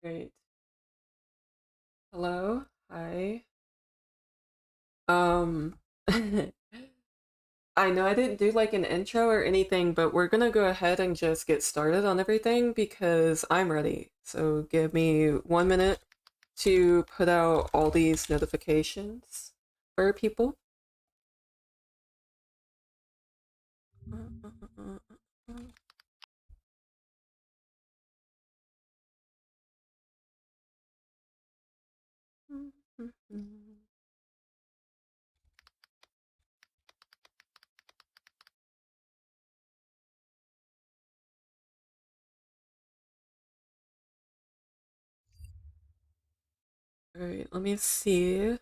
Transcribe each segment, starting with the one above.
Great. Hello. Hi. Um, I know I didn't do like an intro or anything, but we're gonna go ahead and just get started on everything because I'm ready. So give me 1 minute to put out all these notifications for people. All right, let me see.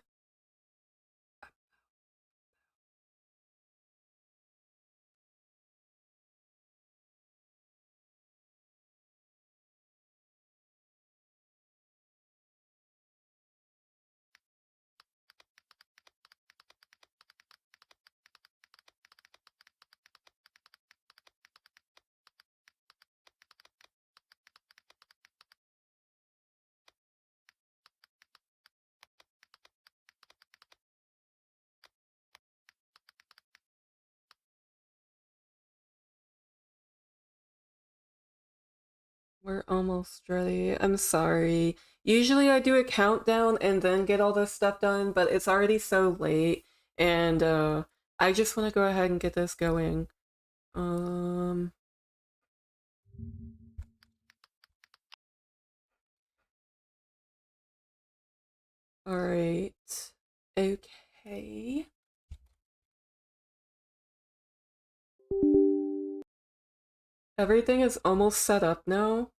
We're almost ready. I'm sorry. Usually I do a countdown and then get all this stuff done, but it's already so late and I just want to go ahead and get this going. Um all right. Okay. Everything is almost set up now.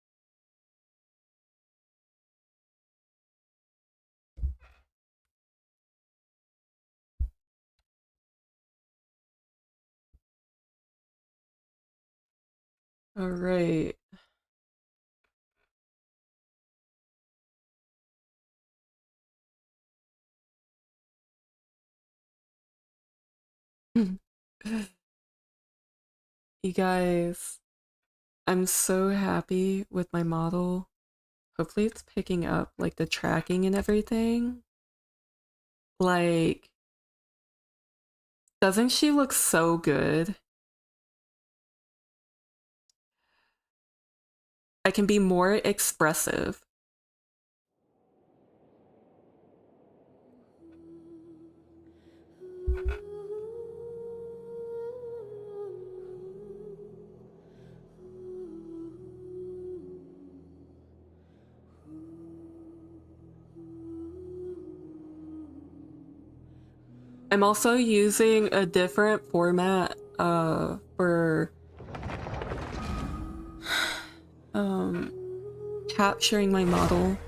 All right. You guys, I'm so happy with my model. Hopefully it's picking up like the tracking and everything. Like, doesn't she look so good? I can be more expressive. I'm also using a different format for um capturing my model.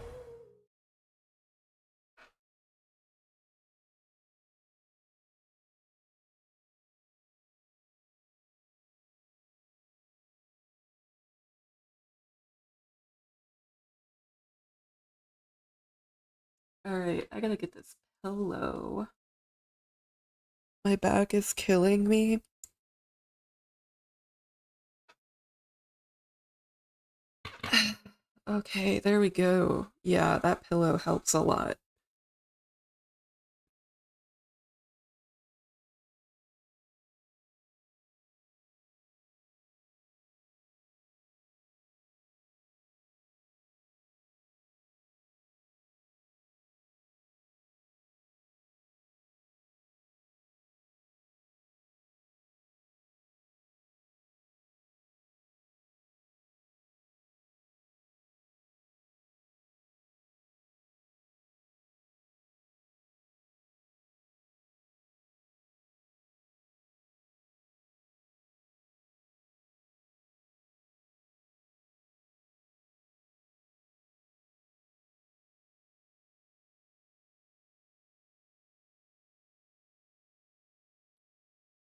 All right, I gotta get this pillow. My back is killing me. Okay, there we go. Yeah, that pillow helps a lot.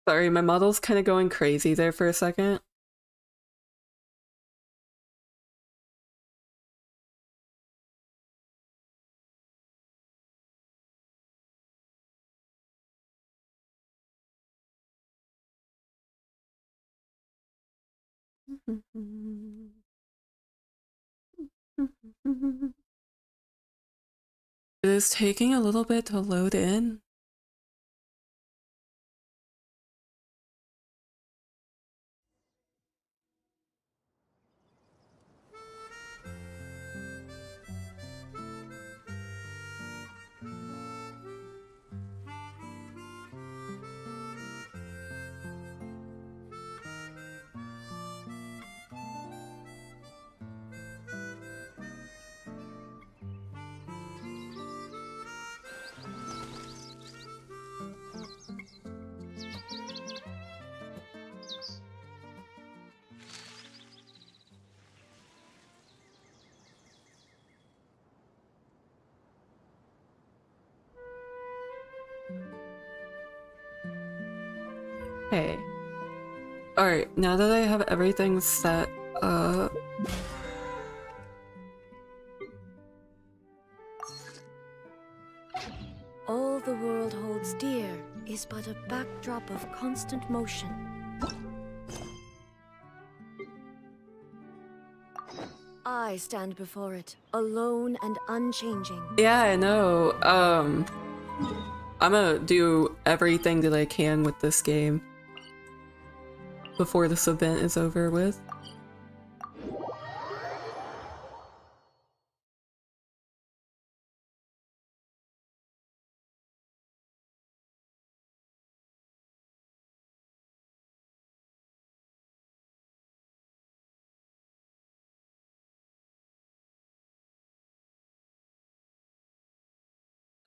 Sorry, my model's kind of going crazy there for a second. It is taking a little bit to load in. Hey. Alright, now that I have everything set up... All the world holds dear is but a backdrop of constant motion. I stand before it, alone and unchanging. Yeah, I know. I'm gonna do everything that I can with this game before this event is over with.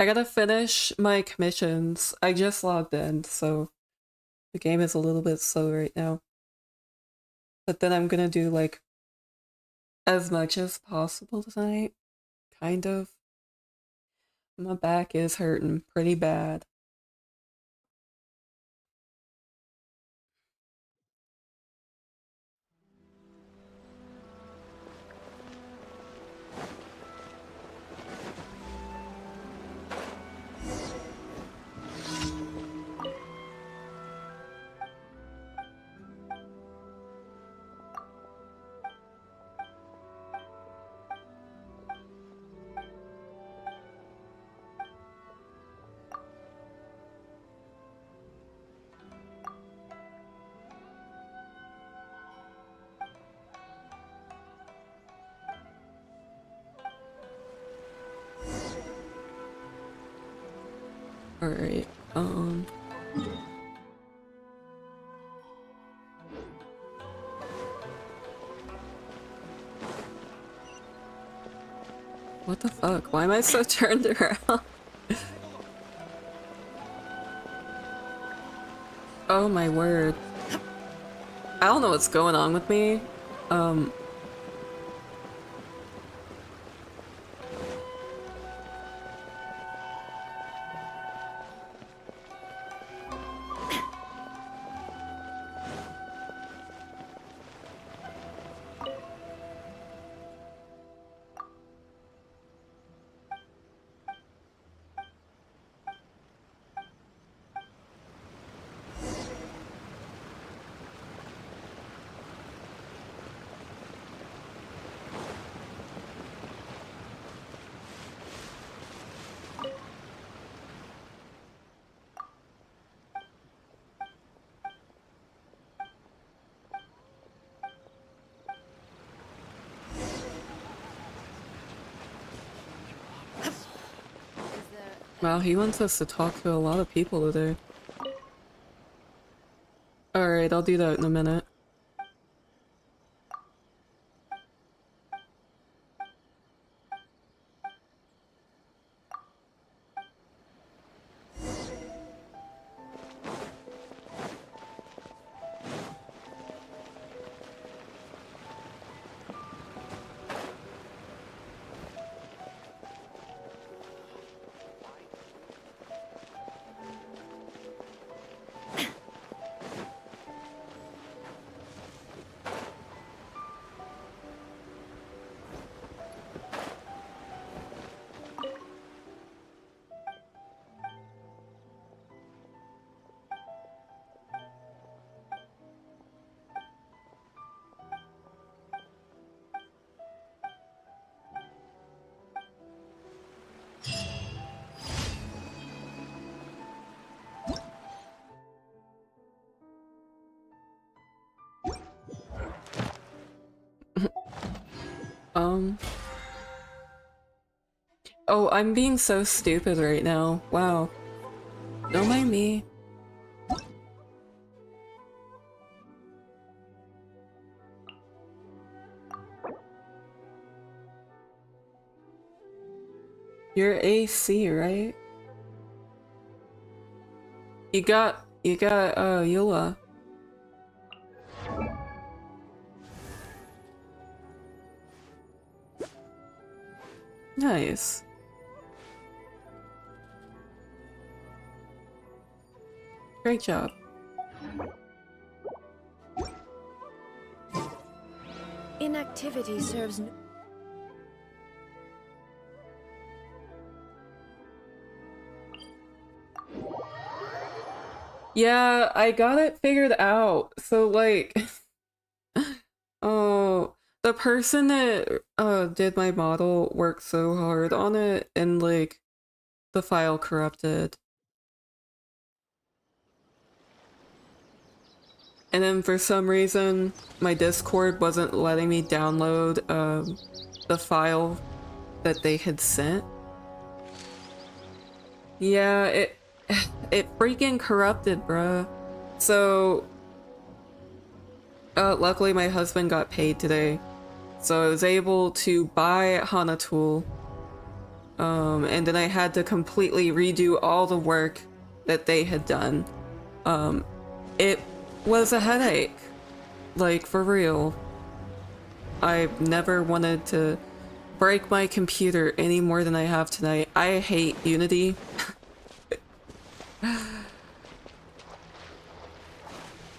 I gotta finish my commissions. I just logged in, so the game is a little bit slow right now. But then I'm gonna do like as much as possible tonight. Kind of. My back is hurting pretty bad. Alright, what the fuck? Why am I so turned around? Oh my word. I don't know what's going on with me. Wow, he wants us to talk to a lot of people today. Alright, I'll do that in a minute. Um. Oh, I'm being so stupid right now. Wow. Don't mind me. You're AC, right? You got, Eula. Nice. Great job. Inactivity serves no. Yeah, I got it figured out. So like, oh, the person that did my model worked so hard on it and like the file corrupted. And then for some reason my Discord wasn't letting me download the file that they had sent. Yeah, it freaking corrupted, bruh. So luckily my husband got paid today. So I was able to buy Hana tool. And then I had to completely redo all the work that they had done. It was a headache. Like, for real. I've never wanted to break my computer any more than I have tonight. I hate Unity.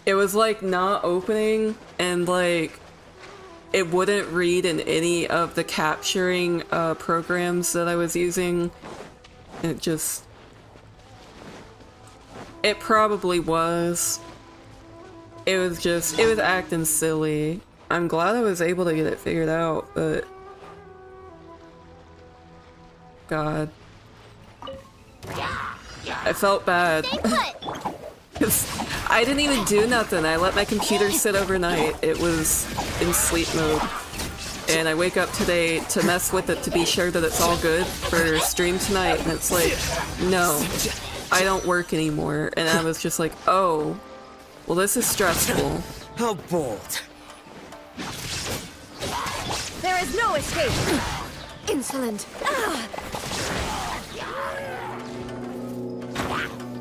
It was like not opening and like it wouldn't read in any of the capturing programs that I was using. It just... It probably was. It was acting silly. I'm glad I was able to get it figured out, but... God. I felt bad. Because I didn't even do nothing. I let my computer sit overnight. It was in sleep mode. And I wake up today to mess with it to be sure that it's all good for stream tonight. And it's like, no, I don't work anymore. And I was just like, oh, well, this is stressful. How bold. There is no escape! Insolent!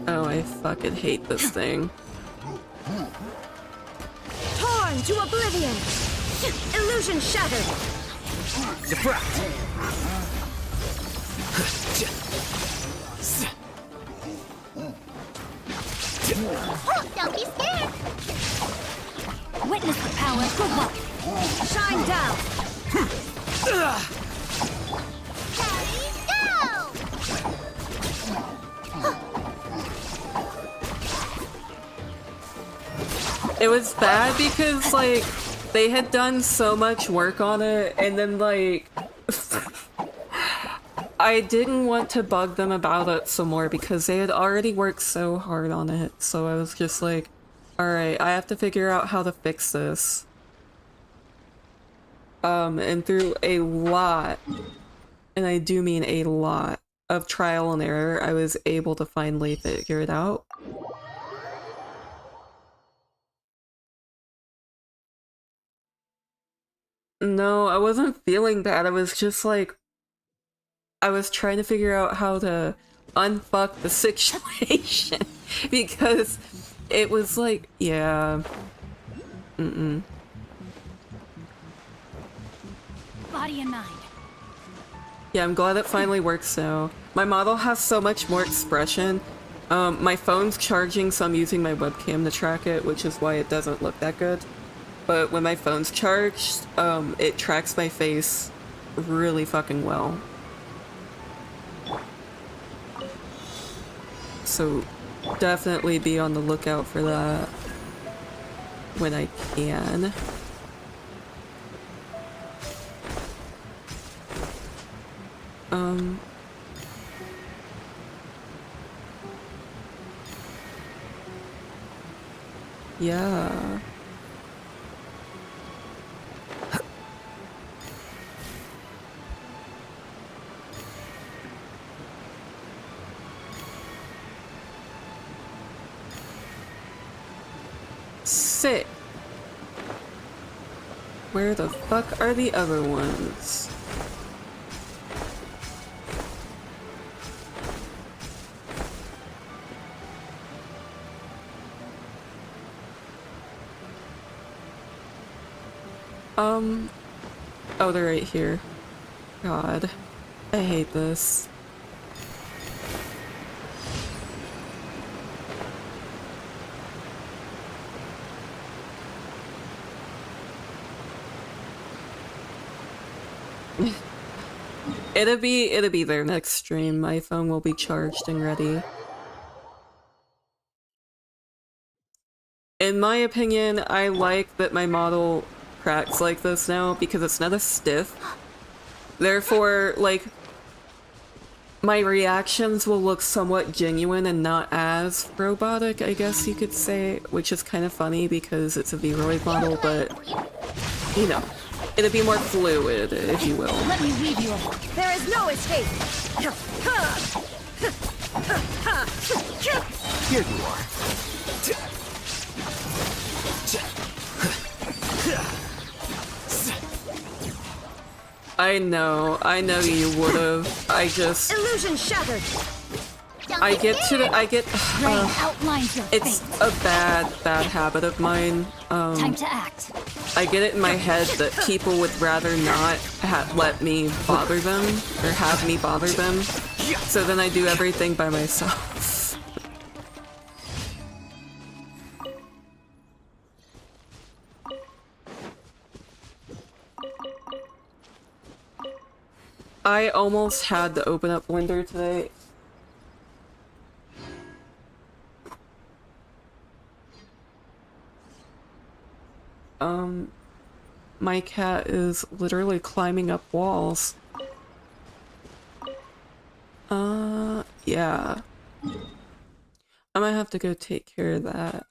Oh, I fucking hate this thing. Torn to oblivion! Illusion shattered! Oh, don't be scared! Witness the power of good luck! Shine down! It was bad because, like, they had done so much work on it, and then, like, I didn't want to bug them about it some more because they had already worked so hard on it. So I was just like, alright, I have to figure out how to fix this. And through a lot, and I do mean a lot, of trial and error, I was able to finally figure it out. No, I wasn't feeling bad. I was just like, I was trying to figure out how to unfuck the situation because it was like, yeah, Body and mind. Yeah, I'm glad it finally works now. My model has so much more expression. My phone's charging, so I'm using my webcam to track it, which is why it doesn't look that good. But when my phone's charged, it tracks my face really fucking well. So definitely be on the lookout for that when I can. Yeah. Sick. Where the fuck are the other ones? Oh, they're right here. God, I hate this. It'll be there next stream. My phone will be charged and ready. In my opinion, I like that my model cracks like this now because it's not as stiff. Therefore, like, my reactions will look somewhat genuine and not as robotic, I guess you could say, which is kind of funny because it's a V-Roid model, but, you know, it'll be more fluid, if you will. Let me leave you alone. There is no escape! Here you are. I know you would've. I just... Illusion shattered! I get to the... I get... Rain outlines your it's fate. a bad habit of mine. Time to act. I get it in my head that people would rather not let me bother them, or have me bother them, so then I do everything by myself. I almost had to open up Blender today. My cat is literally climbing up walls. Yeah. I might have to go take care of that.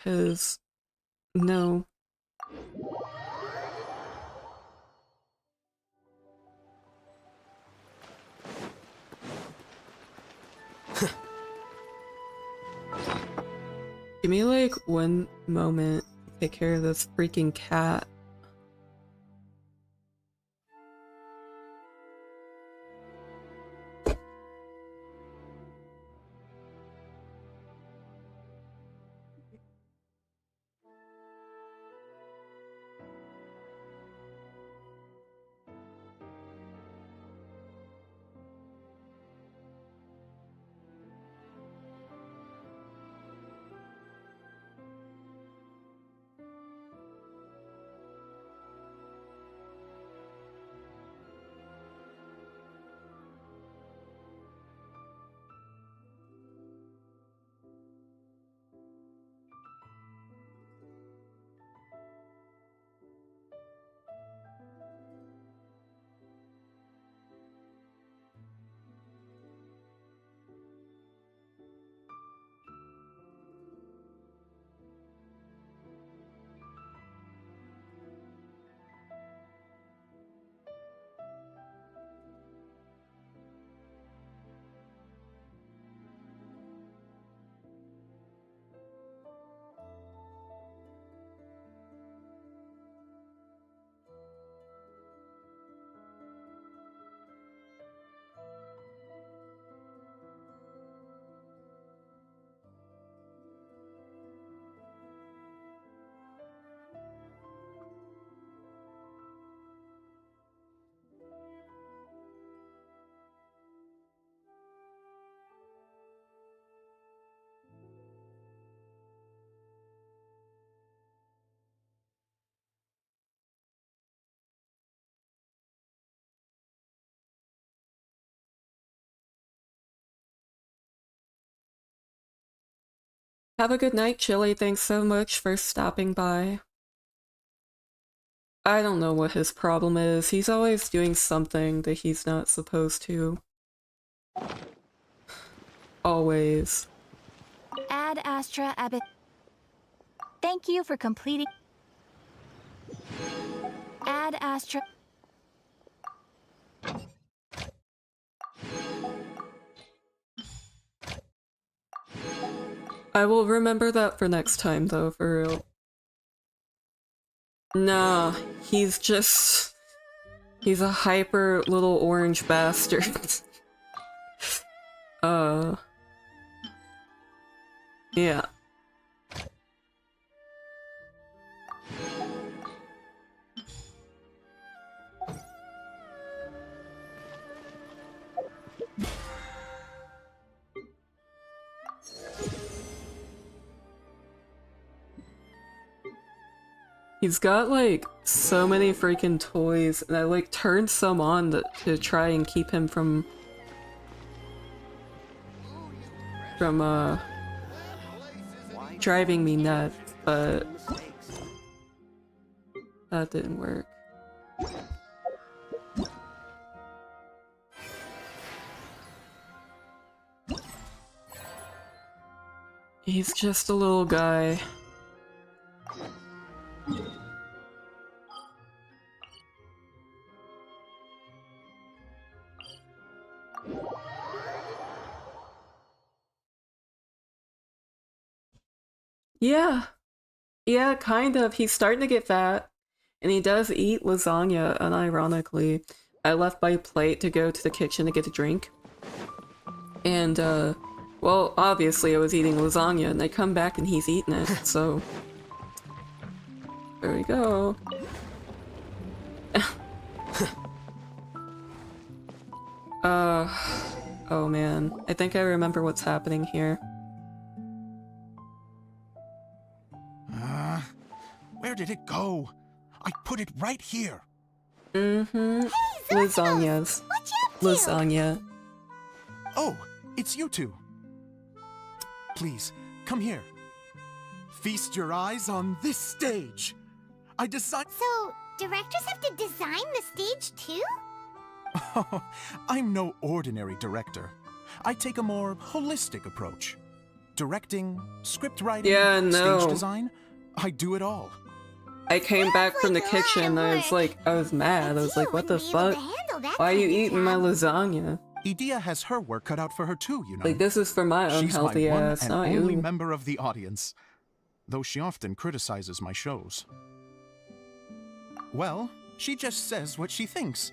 'Cause, no. Give me like one moment to take care of this freaking cat. Have a good night, Chili. Thanks so much for stopping by. I don't know what his problem is. He's always doing something that he's not supposed to. Always. Ad Astra Abbott. Thank you for completing. Ad Astra. I will remember that for next time, though, for real. Nah, he's just... He's a hyper little orange bastard. Yeah. He's got like so many freaking toys, and I like turned some on to try and keep him from driving me nuts, but that didn't work. He's just a little guy. Yeah. Yeah, kind of. He's starting to get fat. And he does eat lasagna, unironically. I left my plate to go to the kitchen to get a drink. And, well, obviously I was eating lasagna, and I come back and he's eating it, so... There we go. Oh man. I think I remember what's happening here. Where did it go? I put it right here. Mm-hmm. Hey, Lasagnas. what you up to? Lasagna. Oh, it's you two. Please, come here. Feast your eyes on this stage. I designed... So, directors have to design the stage too? Oh, I'm no ordinary director. I take a more holistic approach. Directing, script writing, Yeah, no. stage design, I do it all. I came back from the like a lot kitchen of and I was work. like, I was mad. I was like, what the wouldn't be able fuck? to handle that Why are you kind of eating my job. lasagna? Edea has her work cut out for her too, you know. Like, this is for my She's unhealthy my one ass, and not only you. member of the audience, though she often criticizes my shows. Well, she just says what she thinks.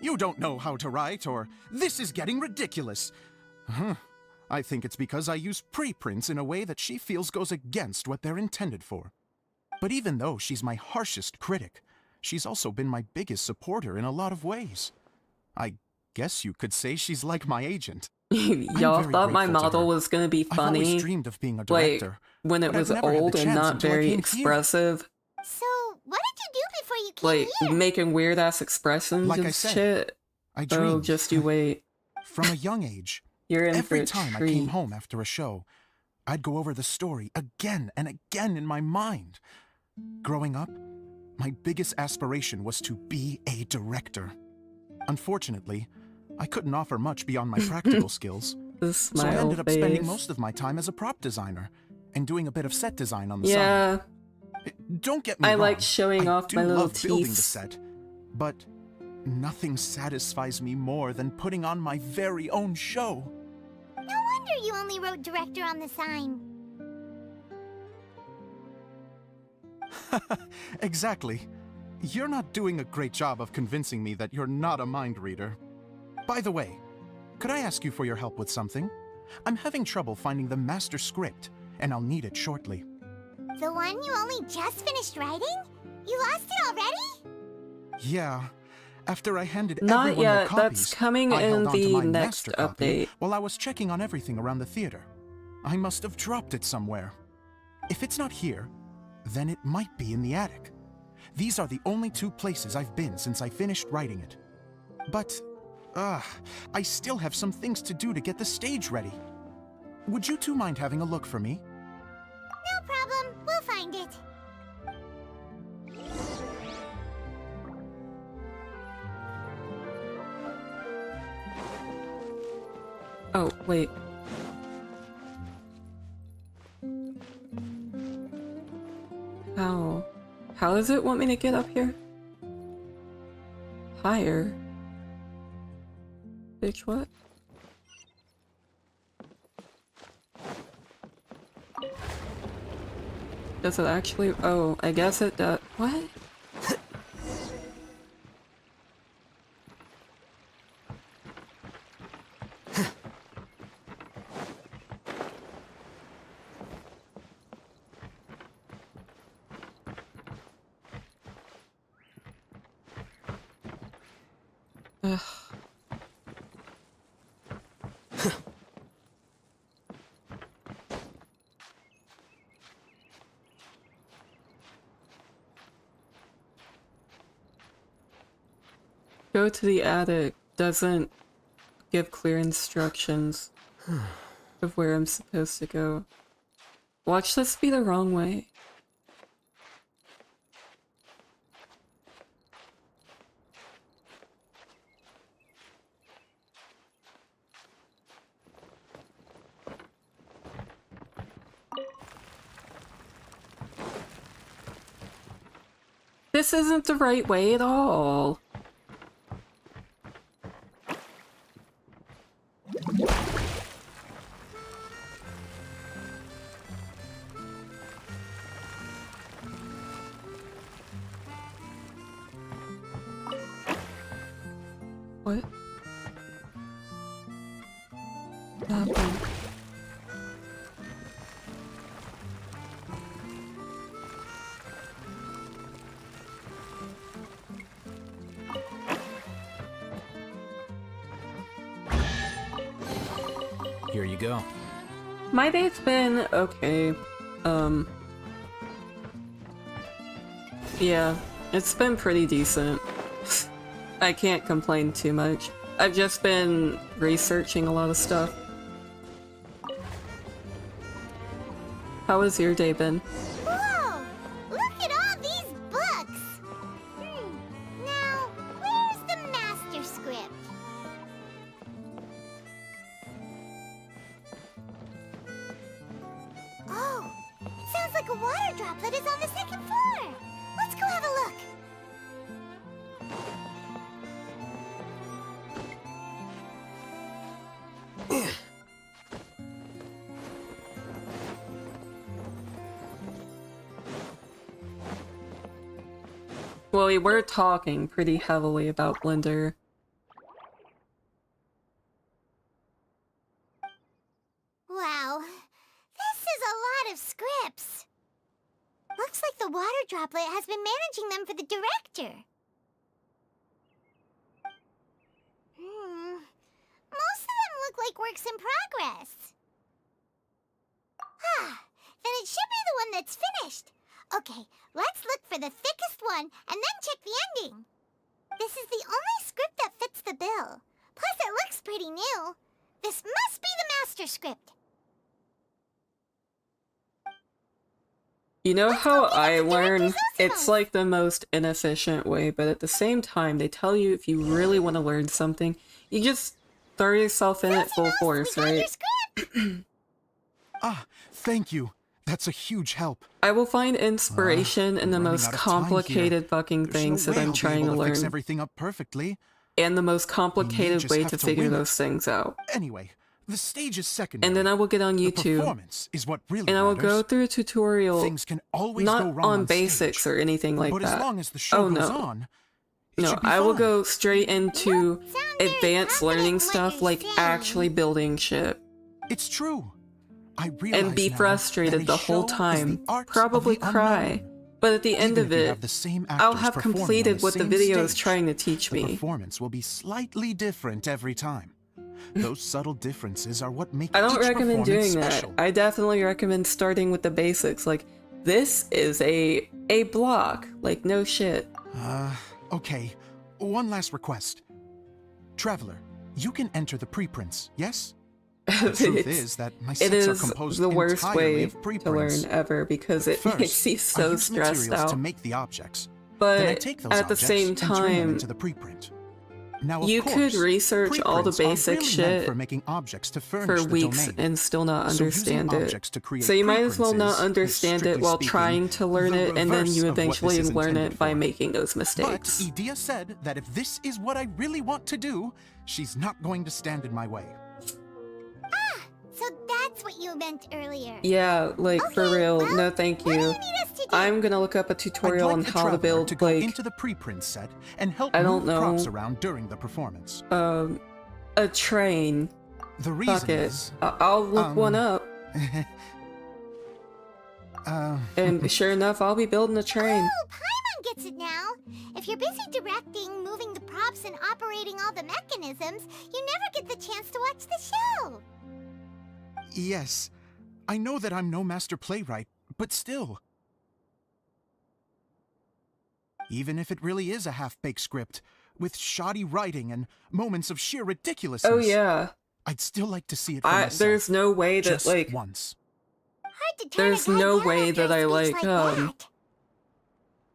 You don't know how to write, or this is getting ridiculous. I think it's because I use preprints in a way that she feels goes against what they're intended for. But even though she's my harshest critic, she's also been my biggest supporter in a lot of ways. I guess you could say she's like my agent. Y'all very thought my grateful to model her. was gonna be I've always funny, dreamed of being a like, director. when it but I've was never had the old and chance not until I very came here. expressive. So, what did you do before you came Like, here? making weird-ass expressions Like and I said, shit. I Oh, dreamed. just you wait. From a young age, You're in for every a time I treat. came home after a show, I'd go over the story again and again in my mind. Growing up, my biggest aspiration was to be a director. Unfortunately, I couldn't offer much beyond my practical skills, The so I smile ended up face. spending most of my time as a prop designer and doing a bit of set design on the side. Yeah, Don't get me I wrong, like showing I off do my little love building the teeth. set, but nothing satisfies me more than putting on my very own show. No wonder you only wrote director on the sign. Exactly. You're not doing a great job of convincing me that you're not a mind reader. By the way, could I ask you for your help with something? I'm having trouble finding the master script, and I'll need it shortly. The one you only just finished writing? You lost it already? Yeah. After I handed Not everyone their yet, copies, that's coming I in held on to the my next master copy update. while I was checking on everything around the theater. I must have dropped it somewhere. If it's not here, then it might be in the attic. These are the only two places I've been since I finished writing it. But, I still have some things to do to get the stage ready. Would you two mind having a look for me? No problem, we'll find it. Oh, wait. How? How does it want me to get up here? Higher? Bitch, what? Does it actually? Oh, I guess it does. What? Ugh. Go to the attic doesn't give clear instructions of where I'm supposed to go. Watch this be the wrong way. This isn't the right way at all. What? Happened? Here you go. My day's been okay. Yeah, it's been pretty decent. I can't complain too much. I've just been researching a lot of stuff. How has your day been? Whoa! Look at all these books! Now, where's the master script? Oh, it sounds like a water droplet is on the second floor! Let's go have a look! Well, we were talking pretty heavily about Blender. Wow, this is a lot of scripts. Looks like the water droplet has been managing them for the director. Most of them look like works in progress. Ah, then it should be the one that's finished. Okay, let's look for the thickest one and then check the ending. This is the only script that fits the bill. Plus, it looks pretty new. This must be the master script. You know Let's how go pick up I the learn? director's It's osmos. like the most inefficient way, but at the same time, they tell you if you really want to learn something, you just throw yourself in it full Zosimos, force, we got your right? script. Ah, thank you. That's a huge help. I will find inspiration in the running most out of time here. complicated fucking There's things no that way I'm I'll be trying able to fix learn, everything up perfectly. and the most complicated just way have to to figure wing it. those things out. Anyway, the stage is secondary. And then I will get on The YouTube, performance is what really and I will go matters. through a tutorial, Things can always go not wrong on stage, basics or anything like but that. as long as the show Oh, goes no. on, it No, should be I will fine. go straight into Sound very advanced confident learning in what stuff, you're like saying. actually building shit. It's true. I realize And be now frustrated that a the whole show is time, the art probably of the cry. unknown. But at the end Even of if you it, have the same I'll actors have performing on completed what the same video is stage, trying to teach the me. performance will be slightly different every time. Those subtle differences are what make I don't each recommend performance doing that. special. I definitely recommend starting with the basics. Like, this is a block. Like, no shit. Okay. One last request. Traveler, you can enter the preprints, yes? The truth is that my It sets are is composed the worst entirely way of to preprints. learn ever because it First, makes you I so use stressed materials out. to make the objects. Then I But take those at the objects same and turn them time, into the preprint. Now, of you course, could research all the preprints are basic really meant shit for making objects to for furnish the weeks domain. and still not So using understand it. objects to create So you might as well preprints not is, understand it strictly while speaking, trying to learn the it, and then reverse you of what this eventually is learn intended it by for. making those But mistakes. Edea said that if this is what I really want to do, she's not going to stand in my way. So that's what you meant earlier. Yeah, like, for Okay, real. well, No, thank what do you. you need us to do? I'm gonna look up a I'd tutorial on like the how to Traveler build, to go like, into the preprint set and help I move don't know. props around during the performance. A train. The Fuck reason it. is... I'll look one up. And sure enough, I'll be building a train. Oh, Paimon gets it now. If you're busy directing, moving the props, and operating all the mechanisms, you never get the chance to watch the show. Yes, I know that I'm no master playwright, but still. Even if it really is a half-baked script, with shoddy writing and moments of sheer ridiculousness, Oh yeah. I'd still like to see it for myself. There's no way that, just like, once. Hard to turn there's a guy no down way after that a I, speech like, that.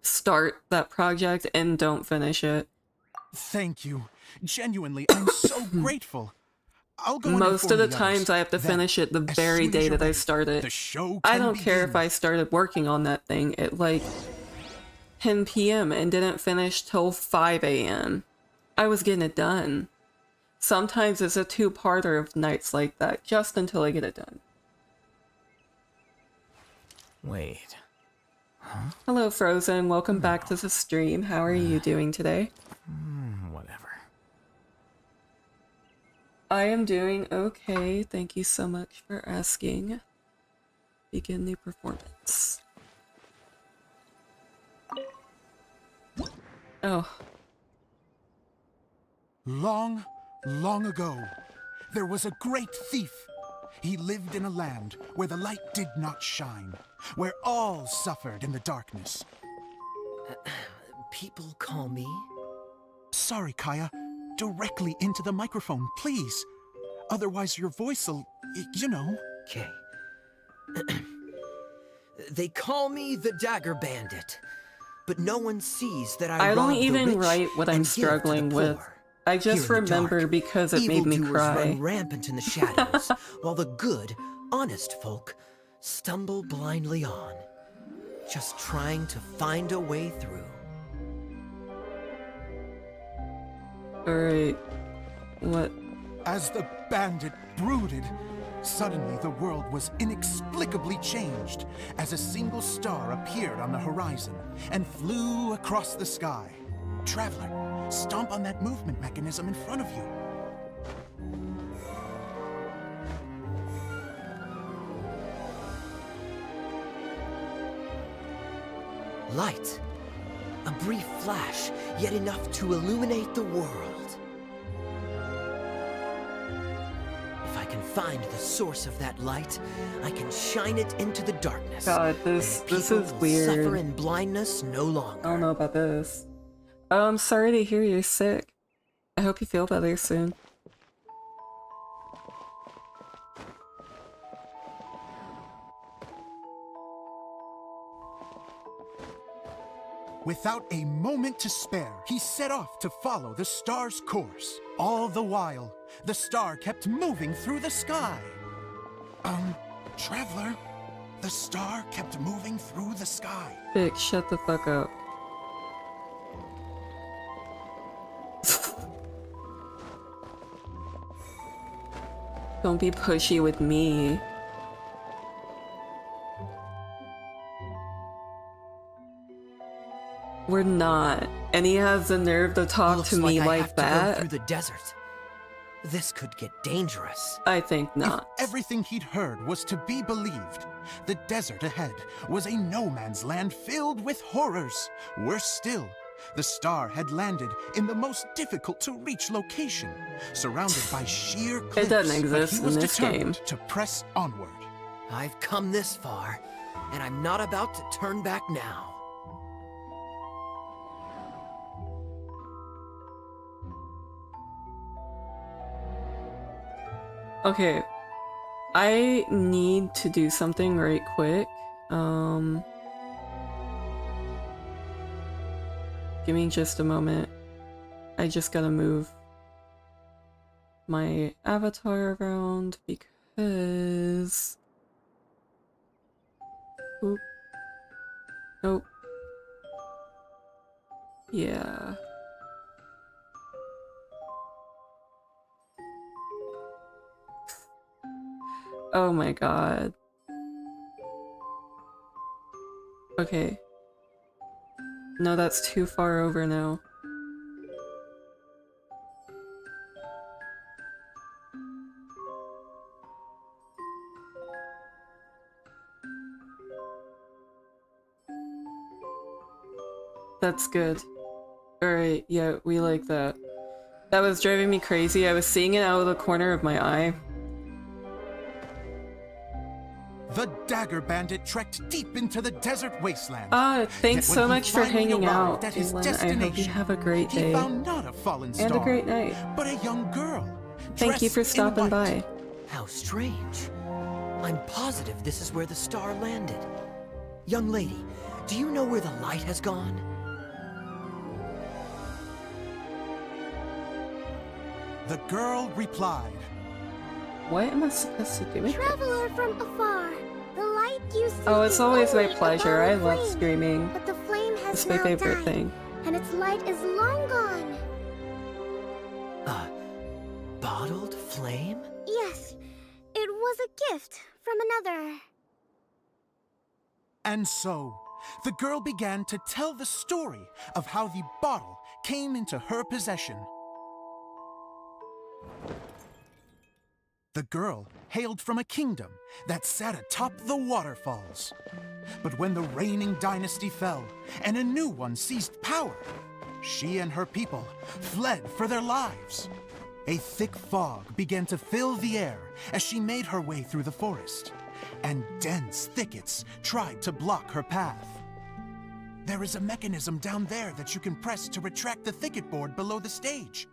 start that project and don't finish it. Thank you. Genuinely, I'm so grateful. I'll go and Most inform of the others. times I have to Then, finish it the as very soon as day you're that I ready, start it. The show I can don't care if begin. I started working on that thing at like 10 p.m. and didn't finish till 5 a.m. I was getting it done. Sometimes it's a two-parter of nights like that, just until I get it done. Wait. Hello, Frozen. Welcome back to the stream. How are you doing today? Whatever. I am doing okay. Thank you so much for asking. Begin new performance. Oh. Long, long ago, there was a great thief. He lived in a land where the light did not shine, where all suffered in the darkness. People call me? Sorry, Kaya. Directly into the microphone, please. Otherwise your voice'll, you know. Okay. They call me the Dagger Bandit, but no one sees that I I don't rob the even rich write what I'm and give to the struggling with. poor. I just Here in the remember dark, because it made me evildoers cry. run rampant in the shadows, while the good, honest folk stumble blindly on, just trying to find a way through. Alright. What? As the bandit brooded, suddenly the world was inexplicably changed as a single star appeared on the horizon and flew across the sky. Traveler, stomp on that movement mechanism in front of you. Light. A brief flash, yet enough to illuminate the world. If I can find the source of that light, I can shine it into the darkness. God, this and is people will weird. suffer in blindness no longer. I don't know about this. Oh, I'm sorry to hear you're sick. I hope you feel better soon. Without a moment to spare, he set off to follow the star's course. All the while, the star kept moving through the sky. Traveler, the star kept moving through the sky. Vic, shut the fuck up. Don't be pushy with me. We're not. And he has the nerve to talk Looks to me I like have to go that? through the desert. This could get dangerous. I think not. If everything he'd heard was to be believed, the desert ahead was a no-man's land filled with horrors. Worse still, the star had landed in the most difficult-to-reach location, surrounded by sheer cliffs. doesn't but exist he was in this determined game. to press onward. I've come this far, and I'm not about to turn back now. Okay. I need to do something right quick. Give me just a moment. I just gotta move my avatar around because... Oop. Nope. Yeah. Oh my god. Okay. No, that's too far over now. That's good. Alright, yeah, we like that. That was driving me crazy. I was seeing it out of the corner of my eye. The dagger bandit trekked deep into the desert wasteland. Thanks Yet so when he much for finally hanging out, arrived at his Caitlin. I hope you destination, have a great he day. found not a fallen star, And a great night. but a young girl. Thank you dressed for in stopping white. by. How strange. I'm positive this is where the star landed. Young lady, do you know where the light has gone? The girl replied, What am I supposed to do with it? Traveler from afar, the light you see Oh, it's is always my only a pleasure. ball I of love flame, streaming. but the flame has It's my now favorite died, thing. and its light is long gone. A bottled flame? Yes, it was a gift from another. and so the girl began to tell the story of how the bottle came into her possession. The girl hailed from a kingdom that sat atop the waterfalls. But when the reigning dynasty fell and a new one seized power, she and her people fled for their lives. A thick fog began to fill the air as she made her way through the forest, and dense thickets tried to block her path. There is a mechanism down there that you can press to retract the thicket board below the stage.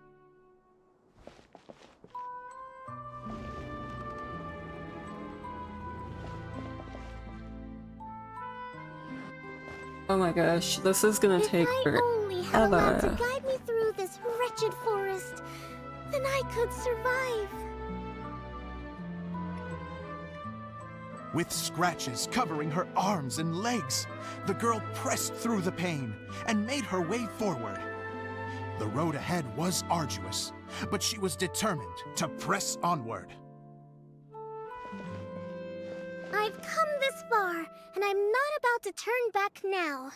Oh my gosh, this is gonna If take I only had a lad to forever. guide me through this wretched forest, then I could survive. With scratches covering her arms and legs, the girl pressed through the pain and made her way forward. The road ahead was arduous, but she was determined to press onward. I've come this far, and I'm not about to turn back now.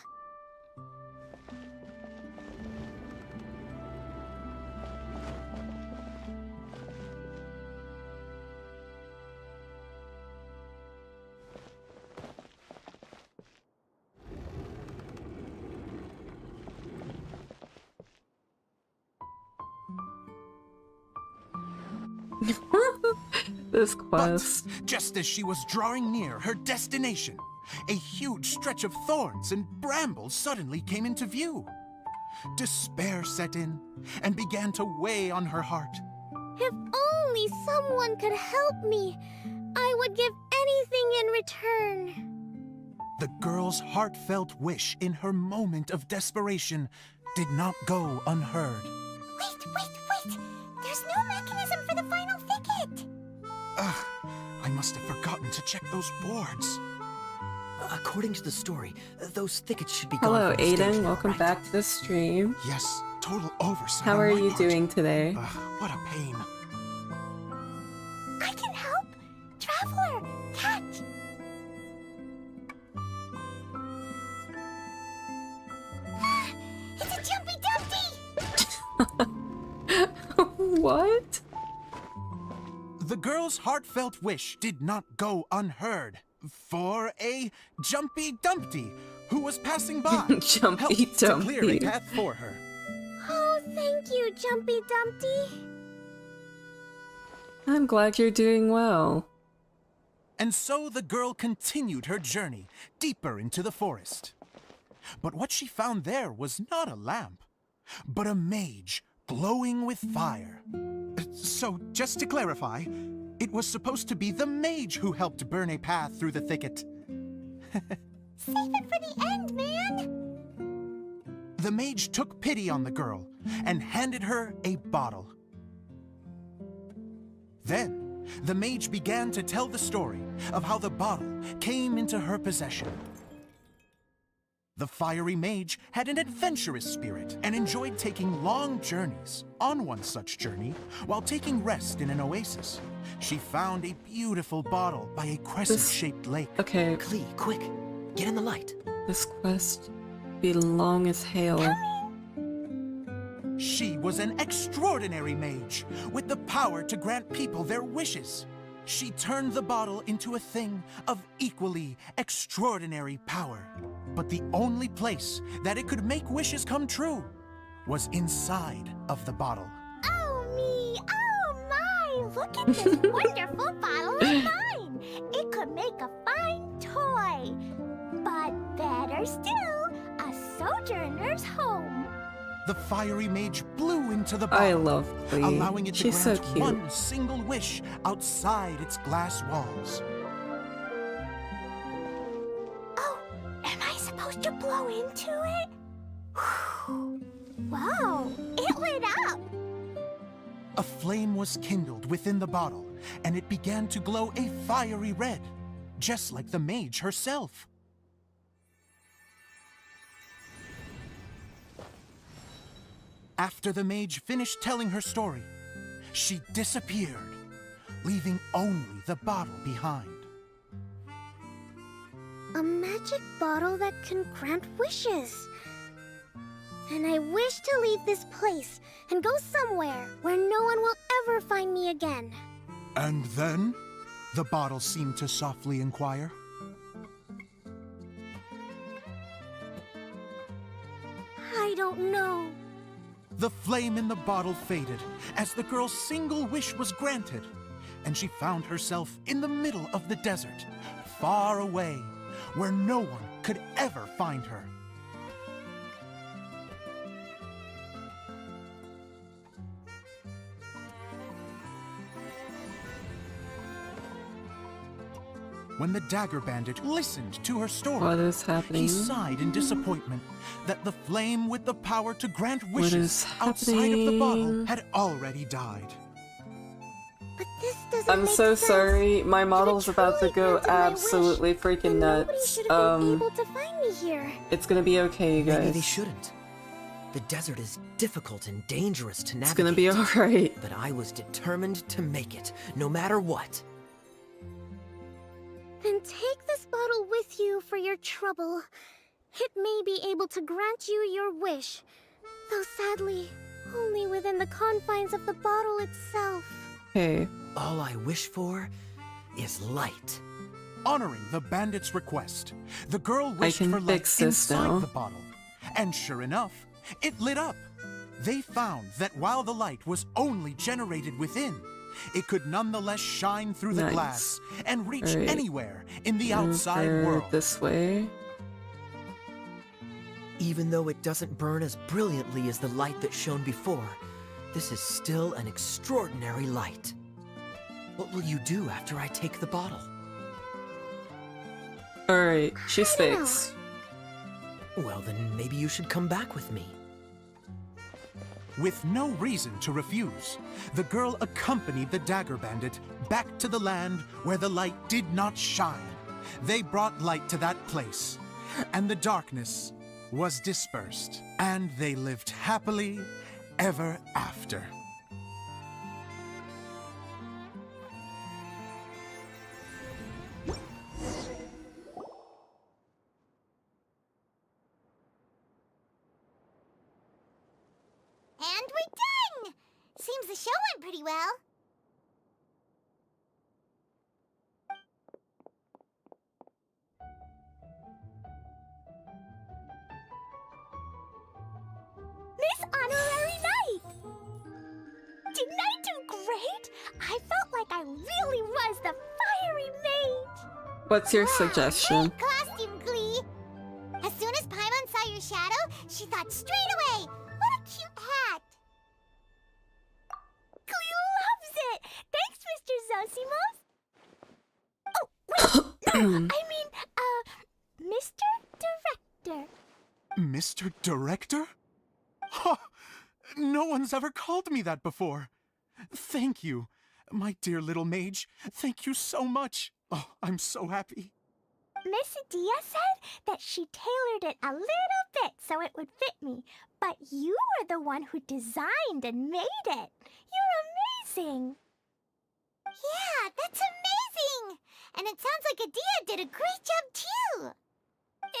This But quest. just as she was drawing near her destination, a huge stretch of thorns and brambles suddenly came into view. Despair set in and began to weigh on her heart. If only someone could help me, I would give anything in return. The girl's heartfelt wish in her moment of desperation did not go unheard. Wait! There's no mechanism for the final thicket! Ugh, I must have forgotten to check those boards. According to the story, those thickets should be gone Hello, from the stage Aiden. now, Welcome right? back to the stream. Yes, total oversight. How on are my you part. doing today? Ugh, what a pain. I can help! Traveler, catch! Ah, it's a Jumpy Dumpty! What? The girl's heartfelt wish did not go unheard. For a Jumpy Dumpty who was passing by Jumpy helped to clear a Dumpty. path for her. Oh, thank you, Jumpy Dumpty. I'm glad you're doing well. And so the girl continued her journey deeper into the forest. But what she found there was not a lamp, but a mage glowing with fire. So, just to clarify, it was supposed to be the mage who helped burn a path through the thicket. Save it for the end, man. The mage took pity on the girl and handed her a bottle. Then, the mage began to tell the story of how the bottle came into her possession. The fiery mage had an adventurous spirit and enjoyed taking long journeys. On one such journey, while taking rest in an oasis, she found a beautiful bottle by a crescent-shaped lake. Okay, Klee, quick, get in the light. this quest be long as hell. She was an extraordinary mage with the power to grant people their wishes. She turned the bottle into a thing of equally extraordinary power. But the only place that it could make wishes come true was inside of the bottle. Oh me! Oh my! Look at this wonderful bottle of mine! It could make a fine toy! But better still, a sojourner's home! The fiery mage blew into the bottle, I love Klee. allowing it to She's so grant cute. one single wish outside its glass walls. Oh, am I supposed to blow into it? Whoa, it lit up! A flame was kindled within the bottle, and it began to glow a fiery red, just like the mage herself. After the mage finished telling her story, she disappeared, leaving only the bottle behind. A magic bottle that can grant wishes. Then I wish to leave this place and go somewhere where no one will ever find me again. And then? The bottle seemed to softly inquire. I don't know. The flame in the bottle faded as the girl's single wish was granted, and she found herself in the middle of the desert, far away, where no one could ever find her. When the dagger bandit listened to her story, What is happening? he sighed in disappointment that the flame with the power to grant What wishes is outside of the bottle happening? had already died. But this doesn't I'm make so sense. sorry. My If it model's about to truly go granted my absolutely wish, freaking then nobody nuts. should have been able to find me here. It's gonna be okay, you Maybe they guys. shouldn't. The desert is difficult and dangerous to navigate. It's gonna be alright. But I was determined to make it, no matter what. Then take this bottle with you for your trouble. It may be able to grant you your wish, though sadly, only within the confines of the bottle itself. Okay. All I wish for is light. Honoring the bandit's request, the girl wished can for light fix this inside now. the bottle. And sure enough, it lit up. They found that while the light was only generated within, it could nonetheless shine through the Nice. glass and reach Alright. anywhere in the outside Over world. this way. Even though it doesn't burn as brilliantly as the light that shone before, this is still an extraordinary light. What will you do after I take the bottle? Alright, she's I don't know. fixed. Well, then maybe you should come back with me. With no reason to refuse, the girl accompanied the dagger bandit back to the land where the light did not shine. They brought light to that place, and the darkness was dispersed, and they lived happily ever after. And we're done! Seems the show went pretty well. Miss Honorary Knight! Didn't I do great? I felt like I really was the fiery mage! What's your Wow, suggestion? Great costume, Glee! As soon as Paimon saw your shadow, she thought straight away, what a cute hat! Glee loves it! Thanks, Mr. Zosimos! Oh, wait! No, I mean, Mr. Director. Mr. Director? Ha! No one's ever called me that before. Thank you, my dear little mage. Thank you so much. Oh, I'm so happy. Miss Dia said that she tailored it a little bit so it would fit me, but you were the one who designed and made it. You're amazing. Yeah, that's amazing! And it sounds like Adia did a great job too.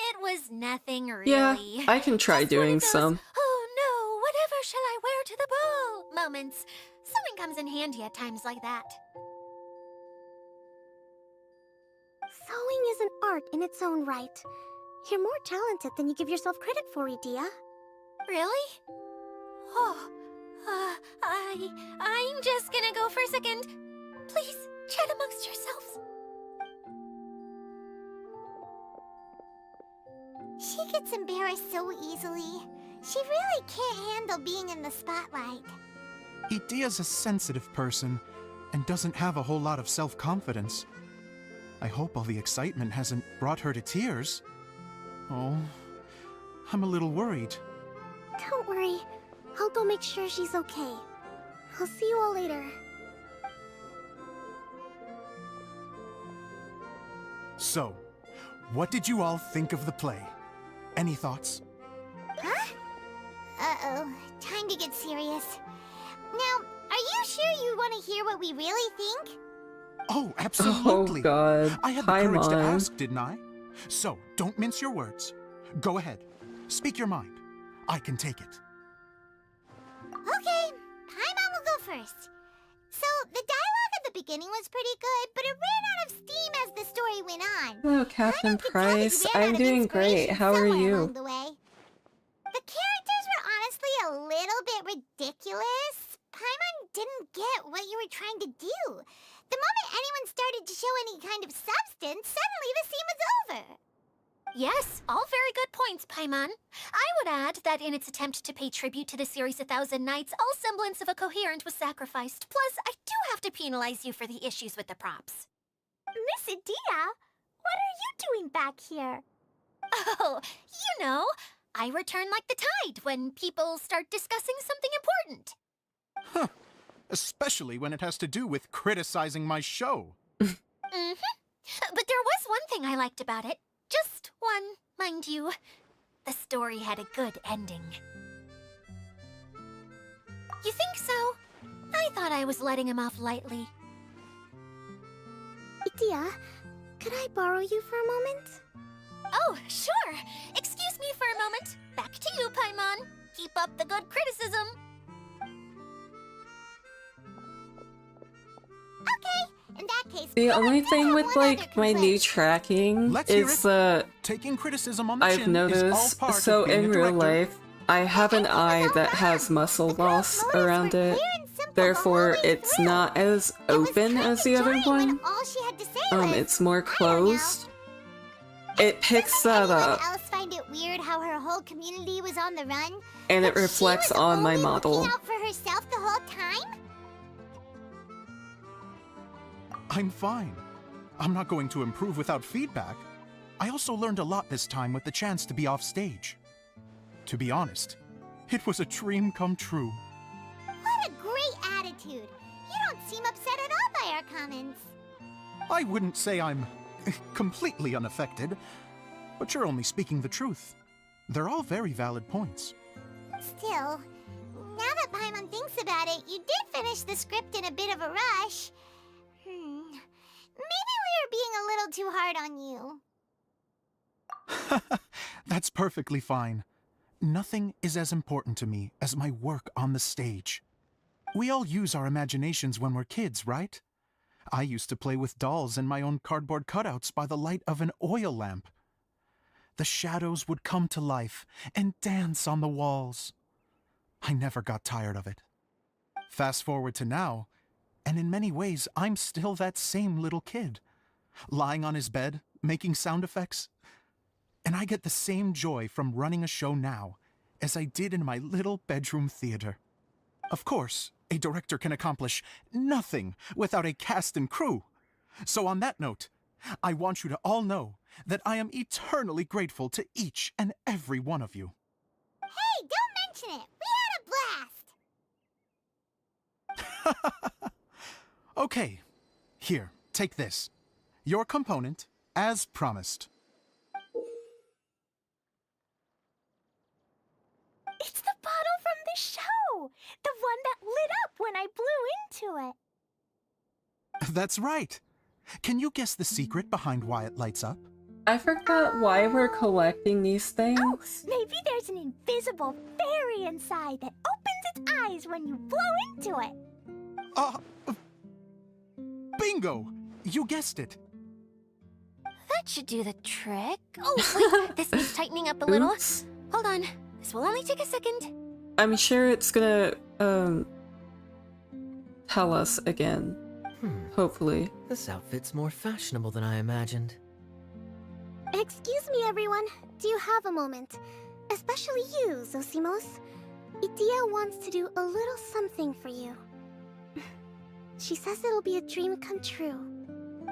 It was nothing really. Yeah, I can try Just one doing of those, some. oh no, whatever shall I wear to the ball moments. Sewing comes in handy at times like that. Sewing is an art in its own right. You're more talented than you give yourself credit for, Adia. Really? Oh, I'm just gonna go for a second. Please, chat amongst yourselves. She gets embarrassed so easily. She really can't handle being in the spotlight. Idia's a sensitive person and doesn't have a whole lot of self-confidence. I hope all the excitement hasn't brought her to tears. Oh, I'm a little worried. Don't worry. I'll go make sure she's okay. I'll see you all later. So, what did you all think of the play? Any thoughts? Huh? Uh-oh. Time to get serious. Now, are you sure you want to hear what we really think? Oh, absolutely! Oh god. I had the courage to Paimon. ask, didn't I? So, don't mince your words. Go ahead. Speak your mind. I can take it. Okay, Paimon will go first. So, the dialogue at the beginning was pretty good, but it ran out of steam as the story went on. Hello, Captain Paimon could tell he Price. ran out I'm of doing great. inspiration How are somewhere you? along the way. The characters were honestly a little bit ridiculous. Paimon didn't get what you were trying to do. The moment anyone started to show any kind of substance, suddenly the scene was over. Yes, all very good points, Paimon. I would add that in its attempt to pay tribute to the series 1,000 Nights, all semblance of a coherent was sacrificed. Plus, I do have to penalize you for the issues with the props. Miss Adia, what are you doing back here? Oh, you know, I return like the tide when people start discussing something important. Huh. Especially when it has to do with criticizing my show. Mm-hmm. But there was one thing I liked about it. Just one, mind you. The story had a good ending. You think so? I thought I was letting him off lightly. Adia, could I borrow you for a moment? Oh, sure. Excuse me for a moment. Back to you, Paimon. Keep up the good criticism. Okay, in that case, The I only do thing have with one like other my new complaint. tracking Let's hear is it. that Taking criticism on the I've chin is all noticed, part so of being in a real director. life, I have an Everything was eye all that fine. has muscle The girl's loss motives around were it. clear and simple the Therefore, whole way it's through. not as It was open kind as of the other jarring when one. all she had to say was, It's more I don't know. closed. It picks that Anyone up, else find it weird how her whole community was on the run? and it but reflects she was on my only model. looking out for herself the whole time? I'm fine. I'm not going to improve without feedback. I also learned a lot this time with the chance to be off stage. To be honest, it was a dream come true. What a great attitude. You don't seem upset at all by our comments. I wouldn't say I'm completely unaffected, but you're only speaking the truth. They're all very valid points. Still, now that Paimon thinks about it, you did finish the script in a bit of a rush. Maybe we were being a little too hard on you. That's perfectly fine. Nothing is as important to me as my work on the stage. We all use our imaginations when we're kids, right? I used to play with dolls and my own cardboard cutouts by the light of an oil lamp. The shadows would come to life and dance on the walls. I never got tired of it. Fast forward to now, and in many ways, I'm still that same little kid, lying on his bed, making sound effects. And I get the same joy from running a show now as I did in my little bedroom theater. Of course, a director can accomplish nothing without a cast and crew. So on that note, I want you to all know that I am eternally grateful to each and every one of you. Hey, don't mention it. We had a blast. Okay, here, take this. Your component, as promised. too! The one that lit up when I blew into it. That's right. Can you guess the secret behind why it lights up? I forgot why we're collecting these things. Oh, maybe there's an invisible fairy inside that opens its eyes when you blow into it. Uh, bingo! You guessed it. That should do the trick. Oh, wait, this needs tightening up a little. Oops. Hold on. This will only take a second. I'm sure it's gonna, tell us again. Hopefully. This outfit's more fashionable than I imagined. Excuse me, everyone. Do you have a moment? Especially you, Zosimos. Idia wants to do a little something for you. She says it'll be a dream come true.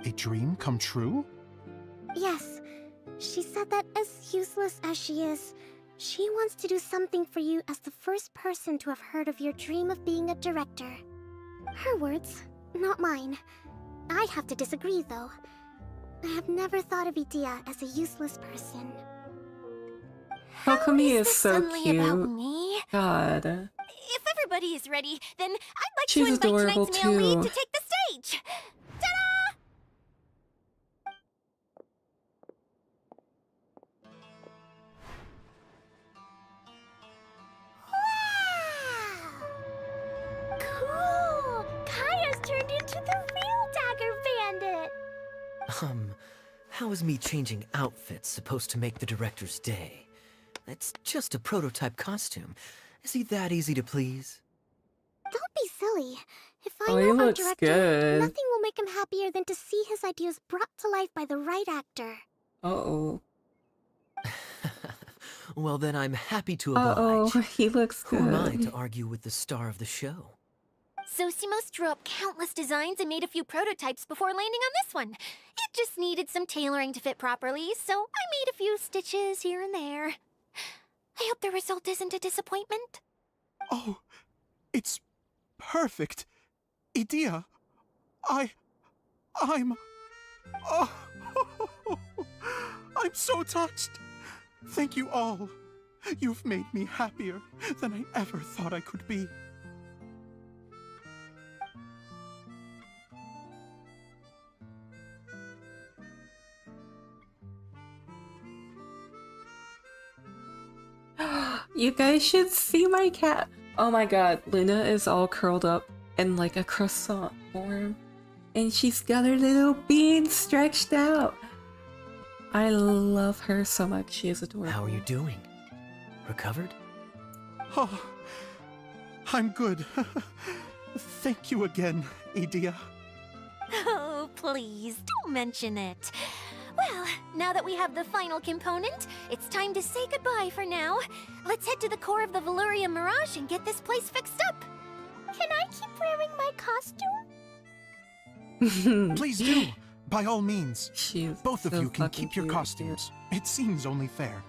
A dream come true? Yes. She said that as useless as she is, she wants to do something for you as the first person to have heard of your dream of being a director. Her words, not mine. I have to disagree, though. I have never thought of Idia as a useless person. How come he is this so suddenly about cute? me? God. If everybody is ready, then I'd like She's to invite adorable tonight's male lead too. to take the stage. Ta-da! Wow! Cool! Kaya's turned into the real Dagger Bandit! How is me changing outfits supposed to make the director's day? It's just a prototype costume. Is he that easy to please? Don't be silly. If I Oh, he know our looks director, good. nothing will make him happier than to see his ideas brought to life by the right actor. Uh-oh. Well, then I'm happy to oblige. Uh-oh, he looks Who am I good. to argue with the star of the show? Zosimos drew up countless designs and made a few prototypes before landing on this one. It just needed some tailoring to fit properly, so I made a few stitches here and there. I hope the result isn't a disappointment. Oh, it's perfect. Idia, I'm... Oh, I'm so touched. Thank you all. You've made me happier than I ever thought I could be. You guys should see my cat. Oh my god, Luna is all curled up in like a croissant form. And she's got her little beans stretched out. I love her so much. She is adorable. How are you doing? Recovered? Oh, I'm good. Thank you again, Idia. Oh, please, don't mention it. Well, now that we have the final component, it's time to say goodbye for now. Let's head to the core of the Valuria Mirage and get this place fixed up. Can I keep wearing my costume? Please do, by all means. She's Both of so you can fucking keep your cute. costumes. It seems only fair.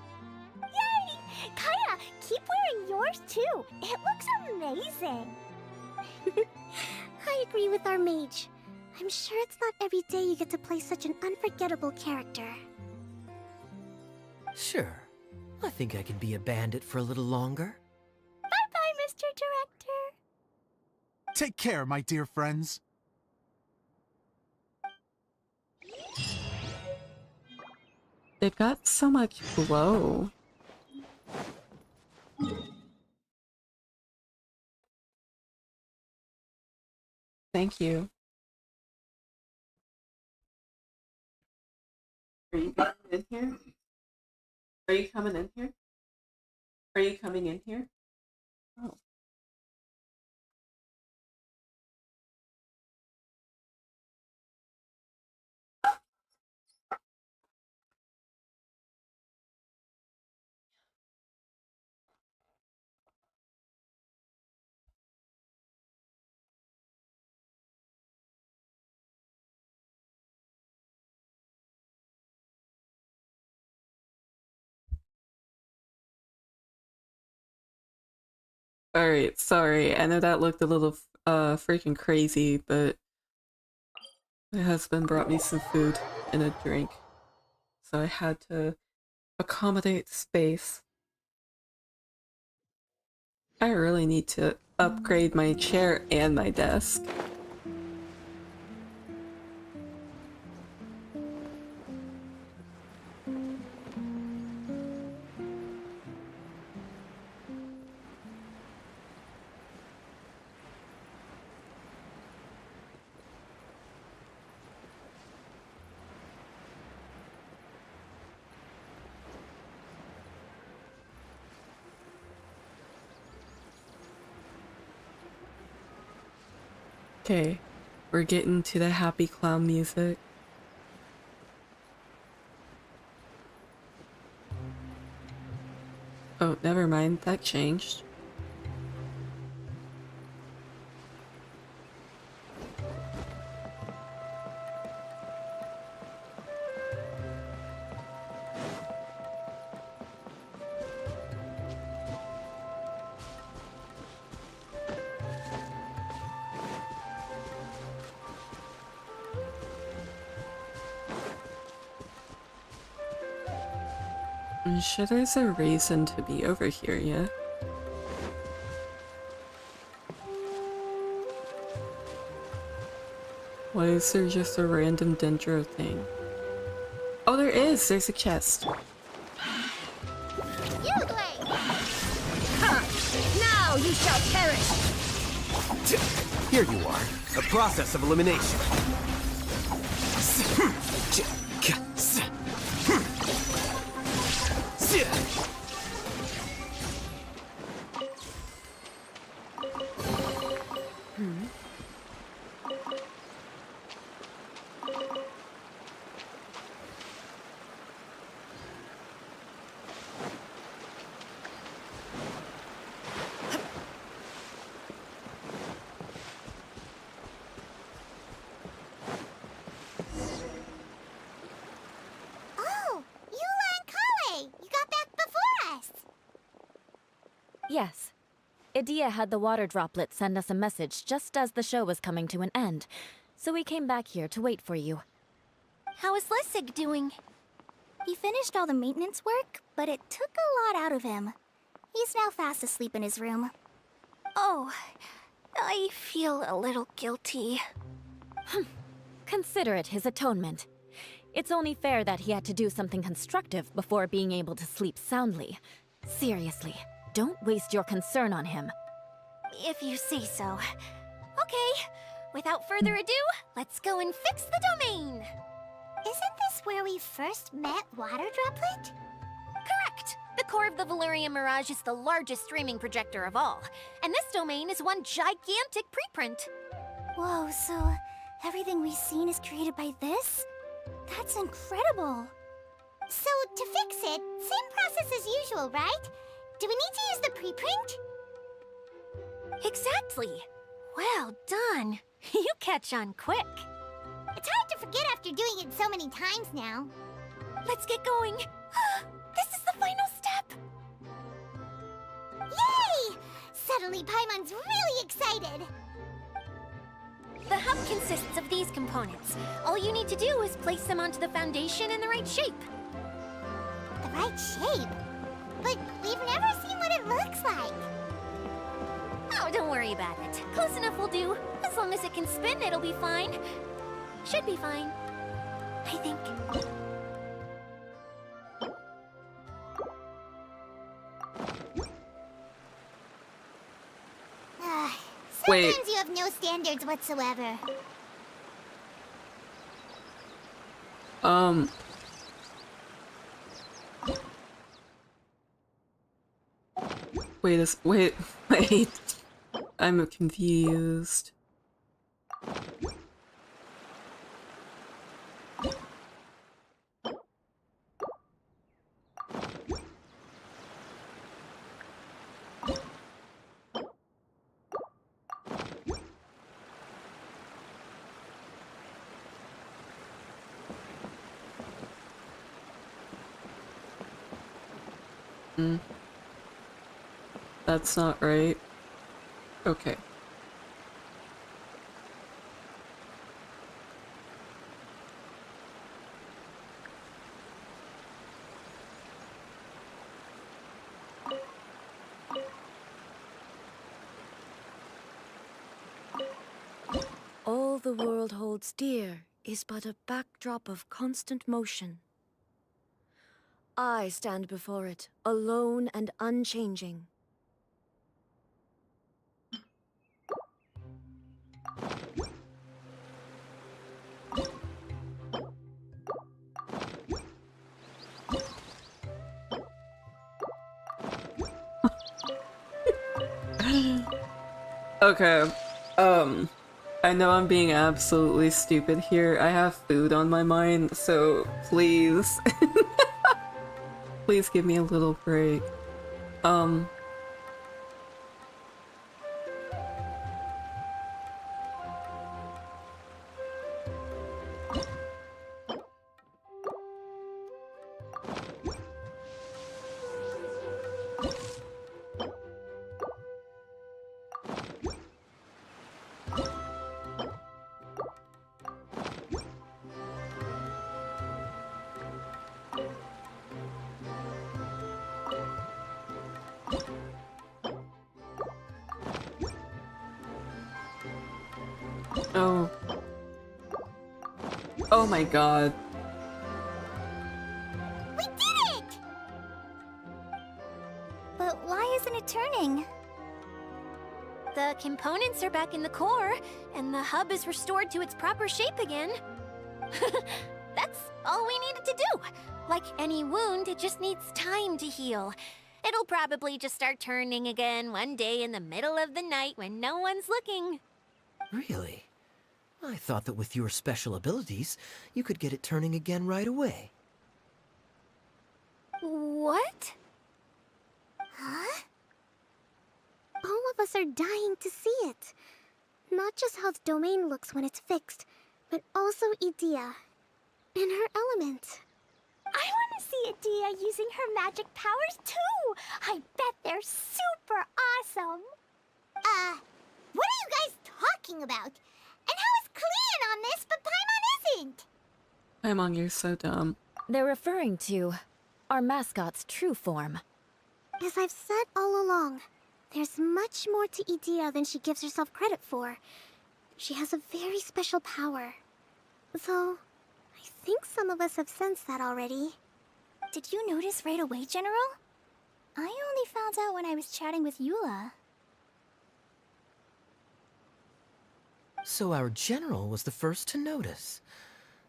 Yay! Kaya, keep wearing yours too. It looks amazing. I agree with our mage. I'm sure it's not every day you get to play such an unforgettable character. Sure. I think I can be a bandit for a little longer. Bye-bye, Mr. Director. Take care, my dear friends. They've got so much glow. Thank you. Are you coming in here? Are you coming in here? Are you coming in here? Oh. Alright, sorry. I know that looked a little freaking crazy, but my husband brought me some food and a drink. So I had to accommodate space. I really need to upgrade my chair and my desk. Okay, we're getting to the happy clown music. Oh, never mind, that changed. I'm sure there's a reason to be over here, yeah? Why is there just a random dendro thing? Oh, there is! There's a chest. You play! Now you shall perish! Here you are. A process of elimination. Oh, Eula and Kale! You got back before us! Yes. Idia had the water droplet send us a message just as the show was coming to an end, so we came back here to wait for you. How is Lessig doing? He finished all the maintenance work, but it took a lot out of him. He's now fast asleep in his room. Oh, I feel a little guilty. Consider it his atonement. It's only fair that he had to do something constructive before being able to sleep soundly. Seriously, don't waste your concern on him. If you say so. Okay, without further ado, let's go and fix the domain! Isn't this where we first met Water Droplet? Correct! The core of the Valerian Mirage is the largest streaming projector of all, and this domain is one gigantic preprint. Whoa, so everything we've seen is created by this? That's incredible! So, to fix it, same process as usual, right? Do we need to use the preprint? Exactly! Well done! You catch on quick. It's hard to forget after doing it so many times now. Let's get going! This is the final step! Yay! Suddenly Paimon's really excited! The hub consists of these components. All you need to do is place them onto the foundation in the right shape. The right shape? But we've never seen what it looks like. Oh, don't worry about it. Close enough will do. As long as it can spin, it'll be fine. Should be fine. I think. Wait. Sometimes you have no standards whatsoever. Wait, wait. I'm confused. That's not right. Okay. All the world holds dear is but a backdrop of constant motion. I stand before it, alone and unchanging. Okay. I know I'm being absolutely stupid here. I have food on my mind, so please. Please give me a little break. Oh. Oh my god. We did it! But why isn't it turning? The components are back in the core, and the hub is restored to its proper shape again. That's all we needed to do. Like any wound, it just needs time to heal. It'll probably just start turning again one day in the middle of the night when no one's looking. Really? I thought that with your special abilities, you could get it turning again right away. What? Huh? All of us are dying to see it. Not just how the domain looks when it's fixed, but also Idea. In her element. I want to see Idea using her magic powers too! I bet they're super awesome! What are you guys talking about? And how is Clean on this, but Paimon isn't? Paimon, you're so dumb. They're referring to our mascot's true form. As I've said all along, there's much more to Idea than she gives herself credit for. She has a very special power. Though, I think some of us have sensed that already. Did you notice right away, General? I only found out when I was chatting with Eula. So our general was the first to notice.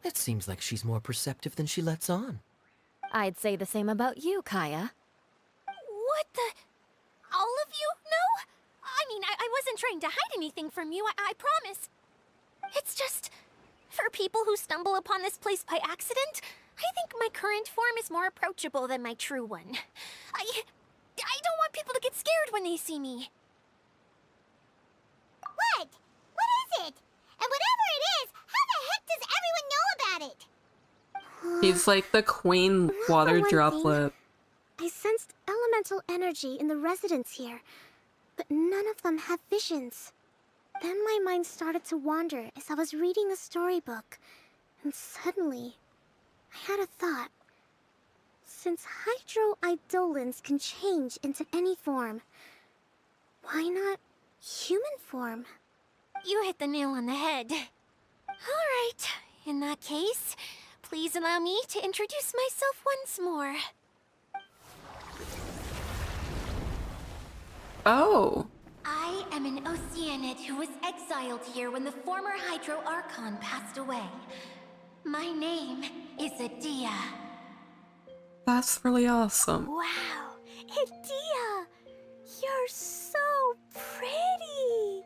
It seems like she's more perceptive than she lets on. I'd say the same about you, Kaya. What the? All of you? No? I mean, I wasn't trying to hide anything from you, I promise. It's just, for people who stumble upon this place by accident, I think my current form is more approachable than my true one. I don't want people to get scared when they see me. What? What is it? And whatever it is, how the heck does everyone know about it? He's like the queen water droplet. I sensed elemental energy in the residents here, but none of them have visions. Then my mind started to wander as I was reading a storybook, and suddenly, I had a thought. Since hydro-eidolons can change into any form, why not human form? You hit the nail on the head. All right, in that case, please allow me to introduce myself once more. Oh. I am an Oceanid who was exiled here when the former Hydro Archon passed away. My name is Idea. That's really awesome. Wow, Idea! You're so pretty!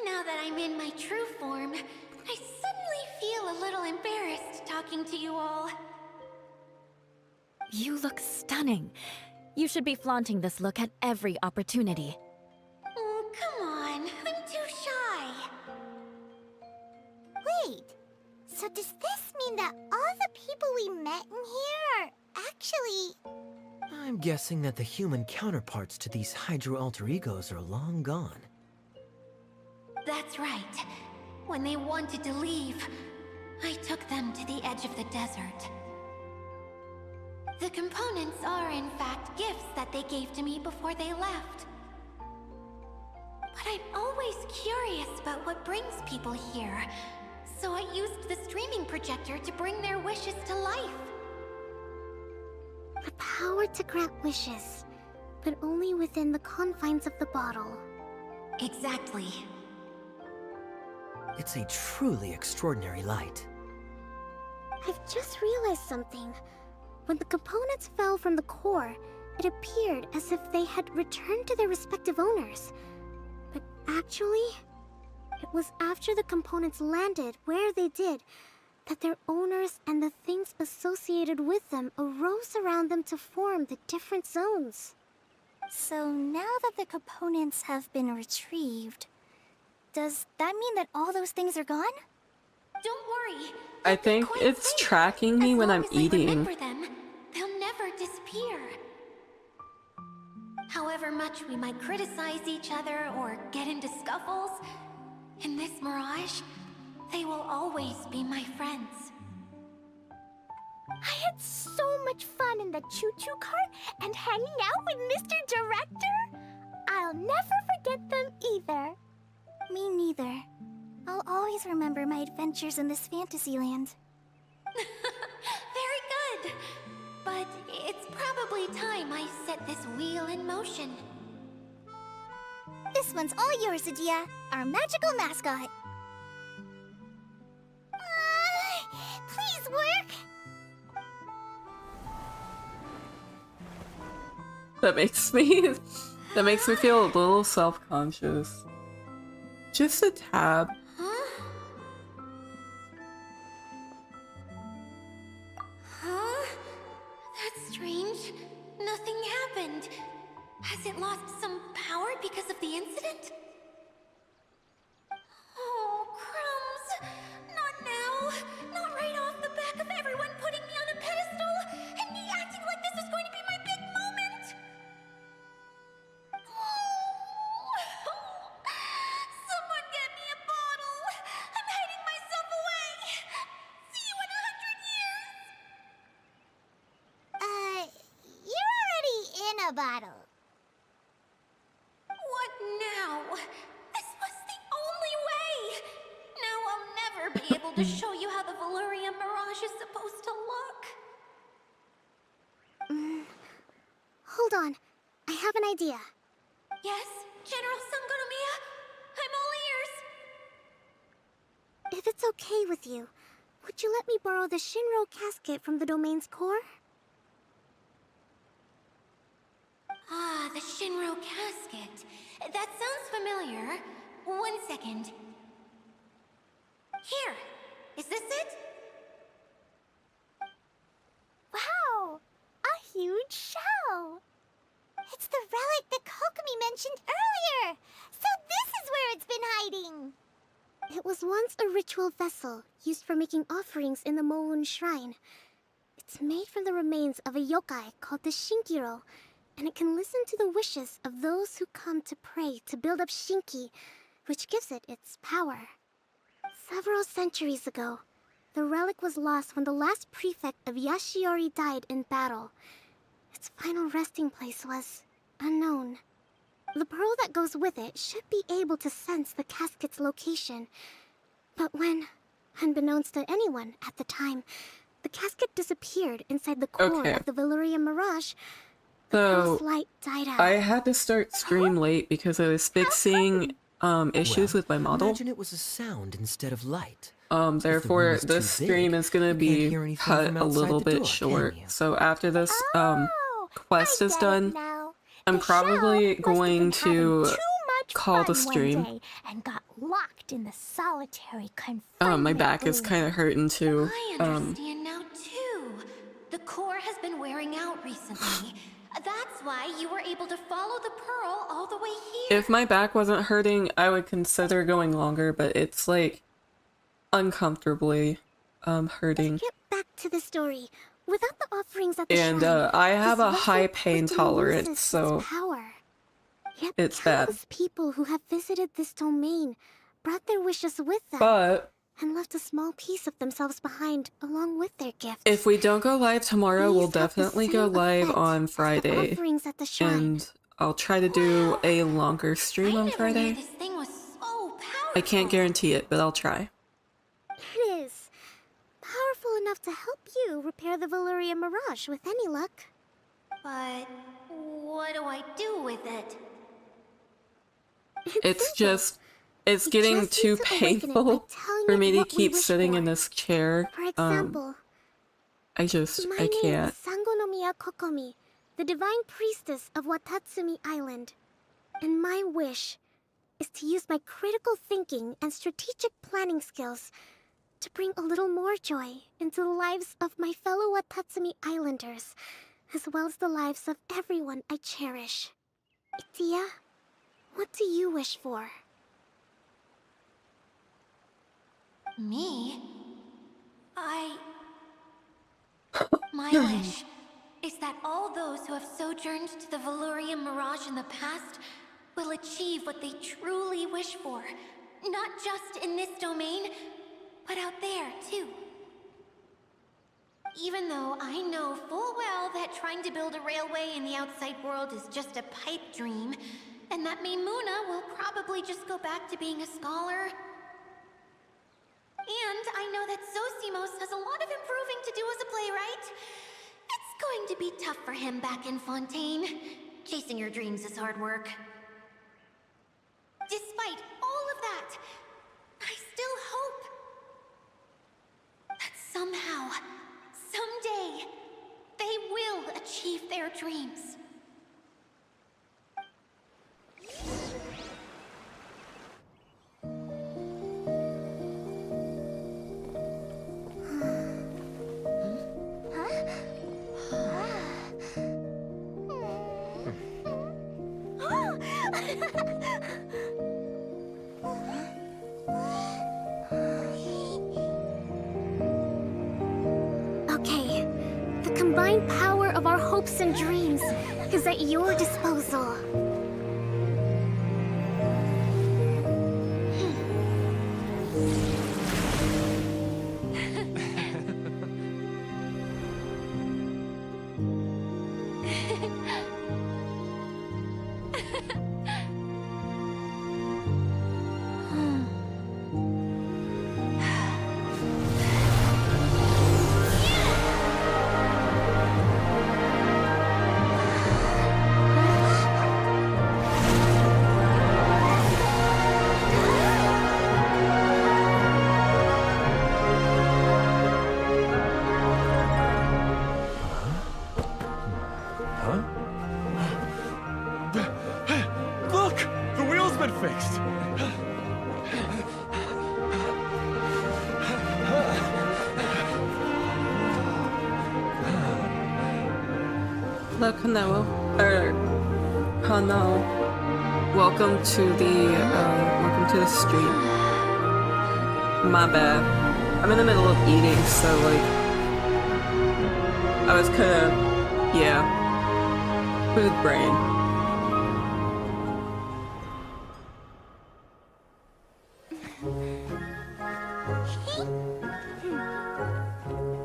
Now that I'm in my true form, I suddenly feel a little embarrassed talking to you all. You look stunning. You should be flaunting this look at every opportunity. Oh, come on. I'm too shy. Wait, so does this mean that all the people we met in here are actually... I'm guessing that the human counterparts to these Hydro alter egos are long gone. That's right. When they wanted to leave, I took them to the edge of the desert. The components are, in fact, gifts that they gave to me before they left. But I'm always curious about what brings people here. So I used the streaming projector to bring their wishes to life. The power to grant wishes, but only within the confines of the bottle. Exactly. It's a truly extraordinary light. I've just realized something. When the components fell from the core, it appeared as if they had returned to their respective owners. But actually, it was after the components landed where they did that their owners and the things associated with them arose around them to form the different zones. So now that the components have been retrieved, does that mean that all those things are gone? Don't worry. I They'll be think quite it's safe. tracking me As when long I'm as I eating. remember them, they'll never disappear. However much we might criticize each other or get into scuffles, in this mirage, they will always be my friends. I had so much fun in the choo-choo cart and hanging out with Mr. Director. I'll never forget them either. Me neither. I'll always remember my adventures in this fantasy land. Very good. But it's probably time I set this wheel in motion. This one's all yours, Adia, our magical mascot. Please work! That makes me feel a little self-conscious. Just a tab. Huh? That's strange. Nothing happened. Has it lost some power because of the incident? Oh, crumbs! Not now! Not right off the back of everyone putting me on a pedestal and me acting like this is going to be my big moment! Someone get me a bottle! I'm hiding myself away! See you in 100 years! You're already in a bottle. What now? This was the only way! Now I'll never be able to show you how the Valyria Mirage is supposed to look. Hold on. I have an idea. Yes, General Sangonomiya? I'm all ears. If it's okay with you, would you let me borrow the Shinro casket from the domain's core? Ah, the Shinro casket. That sounds familiar. 1 second. Here. Is this it? Wow! A huge shell! It's the relic that Kokomi mentioned earlier! So this is where it's been hiding! It was once a ritual vessel used for making offerings in the Moon Shrine. It's made from the remains of a yokai called the Shinkiro, and it can listen to the wishes of those who come to pray to build up Shinki, which gives it its power. Several centuries ago, the relic was lost when the last prefect of Yashiori died in battle. Its final resting place was unknown. The pearl that goes with it should be able to sense the casket's location. But when, unbeknownst to anyone at the time, the casket disappeared inside the core Okay. of the Valyria Mirage, the So, pearl's light died out. I had to start stream late because I was fixing issues Well, with my model. Imagine it was a sound instead of light. Therefore, room is this too stream big, is gonna you can't be hear anything cut from a outside little the bit door, short. can you? So after this quest I is get done, it now. I'm The probably shell must have been going to having too much call the fun one stream. day and got locked in the solitary confinement my back is room. kind of hurting too. I understand now, too. The core has been wearing out recently. That's why you were able to follow the pearl all the way here. If my back wasn't hurting, I would consider going longer, but it's like uncomfortably hurting. Get back to the story. Without the offerings at the And shrine, I have this a high vessel pain quickly tolerance, loses so its power. Yet it's bad. countless people who have visited this domain brought their wishes with them But and left a small piece of themselves behind along with their gifts. if we don't go live tomorrow, we'll These have the definitely same go live effect on as the Friday. offerings at the shrine. And I'll try to do a longer stream I on never knew Friday. this thing was so powerful. I can't guarantee it, but I'll try. It is. Powerful enough to help you repair the Valyria Mirage with any luck. But what do I do with it? It's simple. it's You getting just too need to awaken it by painful telling for it me to what we keep wish sitting in for. this chair. For example, I my can't. name is Sangonomiya Kokomi, the divine priestess of Watatsumi Island. And my wish is to use my critical thinking and strategic planning skills to bring a little more joy into the lives of my fellow Watatsumi Islanders, as well as the lives of everyone I cherish. Itia, what do you wish for? Me? My wish is that all those who have sojourned to the Valyria Mirage in the past will achieve what they truly wish for. Not just in this domain, but out there, too. Even though I know full well that trying to build a railway in the outside world is just a pipe dream, and that Maimuna will probably just go back to being a scholar. And I know that Zosimos has a lot of improving to do as a playwright. It's going to be tough for him back in Fontaine. Chasing your dreams is hard work. Despite all of that, I still hope that somehow, someday, they will achieve their dreams. Okay, the combined power of our hopes and dreams is at your disposal. Look! The wheel's been fixed! Hello, Kanoa. Hano. Welcome to the stream. My bad. I'm in the middle of eating, so like I was kinda food brain.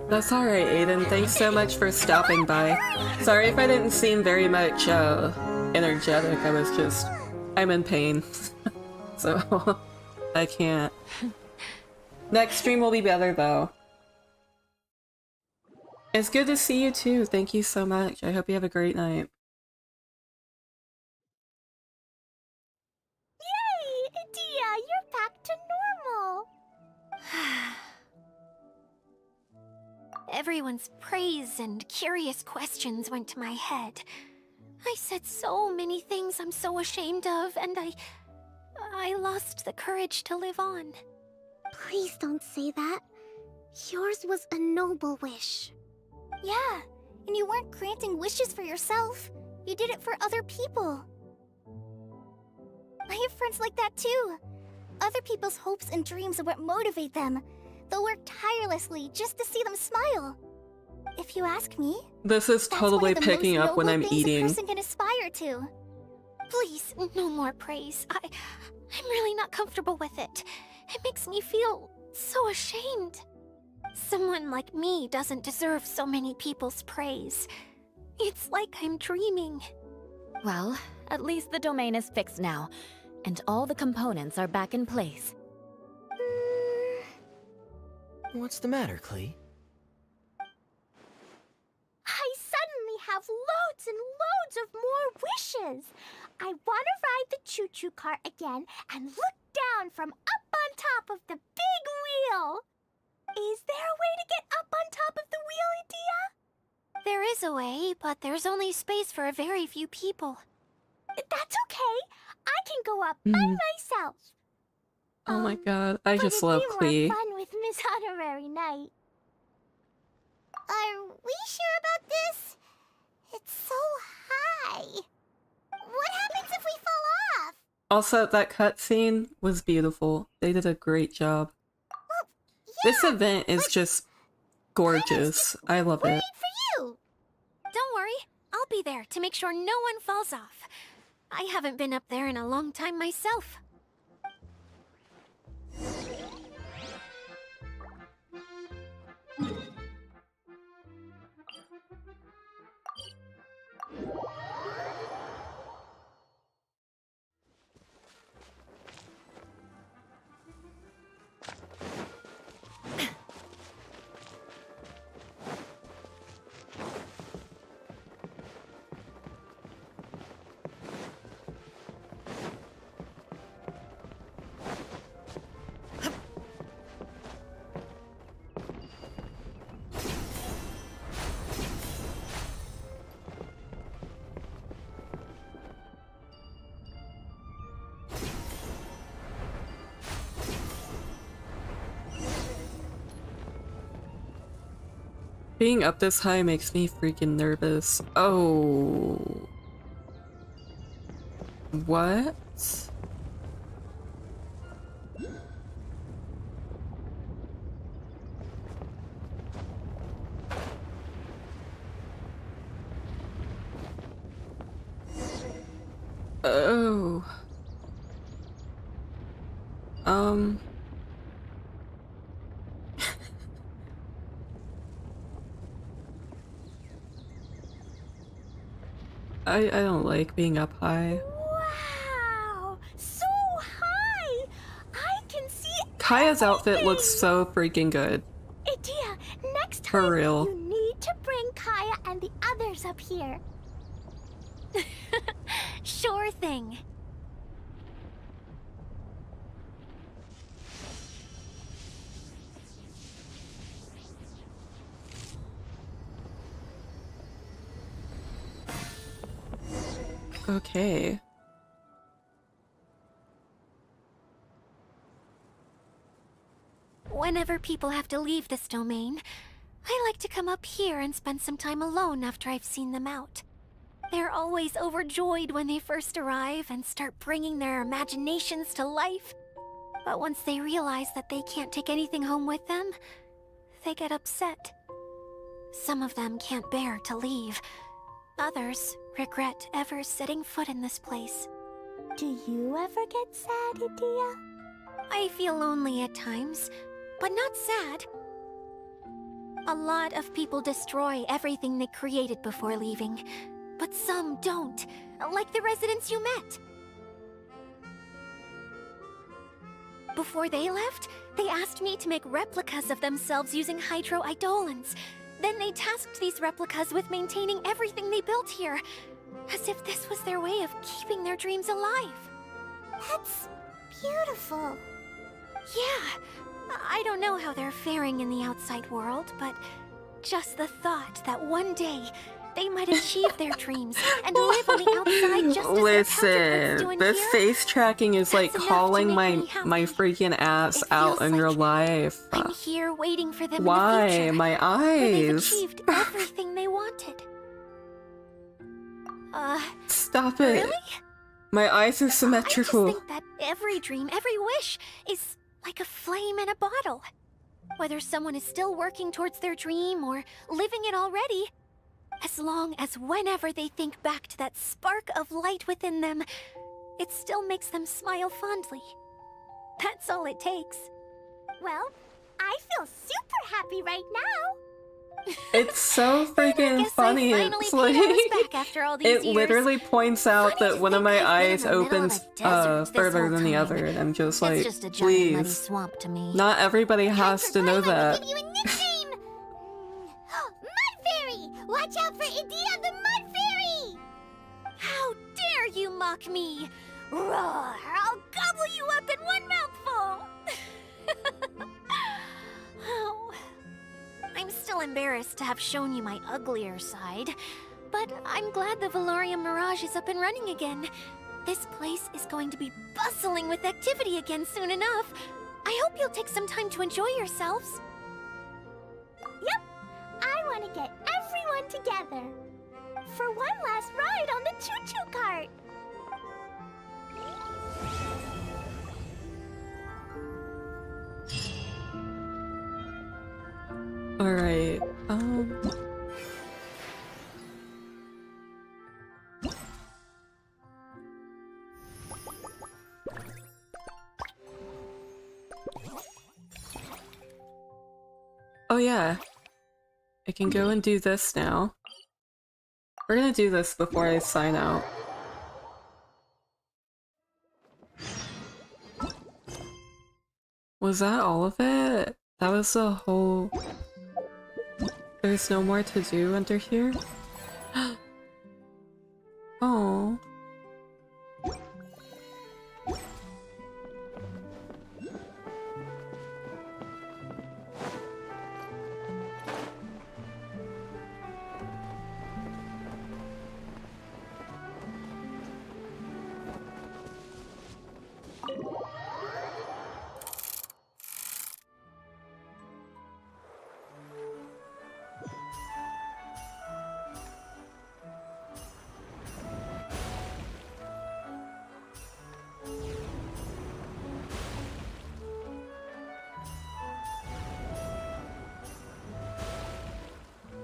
That's alright, Aiden. Thanks so much for stopping by. Sorry if I didn't seem very much energetic. I'm in pain. So I can't. Next stream will be better though. It's good to see you too. Thank you so much. I hope you have a great night. Yay! Itia, you're back to normal! Everyone's praise and curious questions went to my head. I said so many things I'm so ashamed of, and I lost the courage to live on. Please don't say that. Yours was a noble wish. Yeah, and you weren't granting wishes for yourself. You did it for other people. I have friends like that too. Other people's hopes and dreams are what motivate them. They'll work tirelessly just to see them smile. If you ask me, This is that's totally one of the picking most up when noble I'm things eating. a person can aspire to. Please, no more praise. I'm really not comfortable with it. It makes me feel so ashamed. Someone like me doesn't deserve so many people's praise. It's like I'm dreaming. Well, at least the domain is fixed now, and all the components are back in place. What's the matter, Klee? I suddenly have loads and loads of more wishes. I want to ride the choo-choo cart again and look down from up on top of the big wheel. Is there a way to get up on top of the wheel, Edea? There is a way, but there's only space for a very few people. That's okay. I can go up by myself. Oh my god, I But just it'd love be more Klee. fun with Miss Honorary Knight. Are we sure about this? It's so high. What happens if we fall off? Also, that cutscene was beautiful. They did a great job. Well, This yeah, event is just gorgeous. I love it. worried for you. Don't worry, I'll be there to make sure no one falls off. I haven't been up there in a long time myself. Being up this high makes me freaking nervous. Oh. What? Oh. I don't like being up high. Wow! So high! I can see Kaya's outfit looks everything! so freaking good. Idea, next For time real. you need to bring Kaya and the others up here. Sure thing. Okay. Whenever people have to leave this domain, I like to come up here and spend some time alone after I've seen them out. They're always overjoyed when they first arrive and start bringing their imaginations to life. But once they realize that they can't take anything home with them, they get upset. Some of them can't bear to leave. Others regret ever setting foot in this place. Do you ever get sad, Idea? I feel lonely at times, but not sad. A lot of people destroy everything they created before leaving, but some don't, like the residents you met. Before they left, they asked me to make replicas of themselves using hydro-eidolons. Then they tasked these replicas with maintaining everything they built here, as if this was their way of keeping their dreams alive. That's beautiful. Yeah, I don't know how they're faring in the outside world, but just the thought that one day they might achieve their dreams and live on the outside just as their counterparts do in Listen, this here. face tracking is like That's enough to calling make my me happy. freaking ass It out feels in your like life. I'm here waiting for them in the Why? future, My where they've eyes. achieved everything they wanted. Stop it. Really? My eyes are I just symmetrical. think that every dream, every wish, is like a flame in a bottle. Whether someone is still working towards their dream or living it already, as long as whenever they think back to that spark of light within them, it still makes them smile fondly. That's all it takes. Well, I feel super happy right now. It's so I freaking guess funny. I finally It's paid like Alice back after all these it years. literally points out Funny that to one of think my I've been in eyes the middle of opens a desert this further whole than the time. other, and I'm just It's like, just a giant muddy please. swamp to me. Not everybody has to know Paimon that. will give you a nickname! Mud Fairy! Watch out for Idea the Mud Fairy! How dare you mock me! Roar! I'll gobble you up in one mouthful! Oh. I'm still embarrassed to have shown you my uglier side, but I'm glad the Valorium Mirage is up and running again. This place is going to be bustling with activity again soon enough. I hope you'll take some time to enjoy yourselves. Yep, I want to get everyone together for one last ride on the choo-choo cart. Alright, oh yeah. I can go and do this now. We're gonna do this before I sign out. Was that all of it? That was the whole... There's no more to do under here? Oh.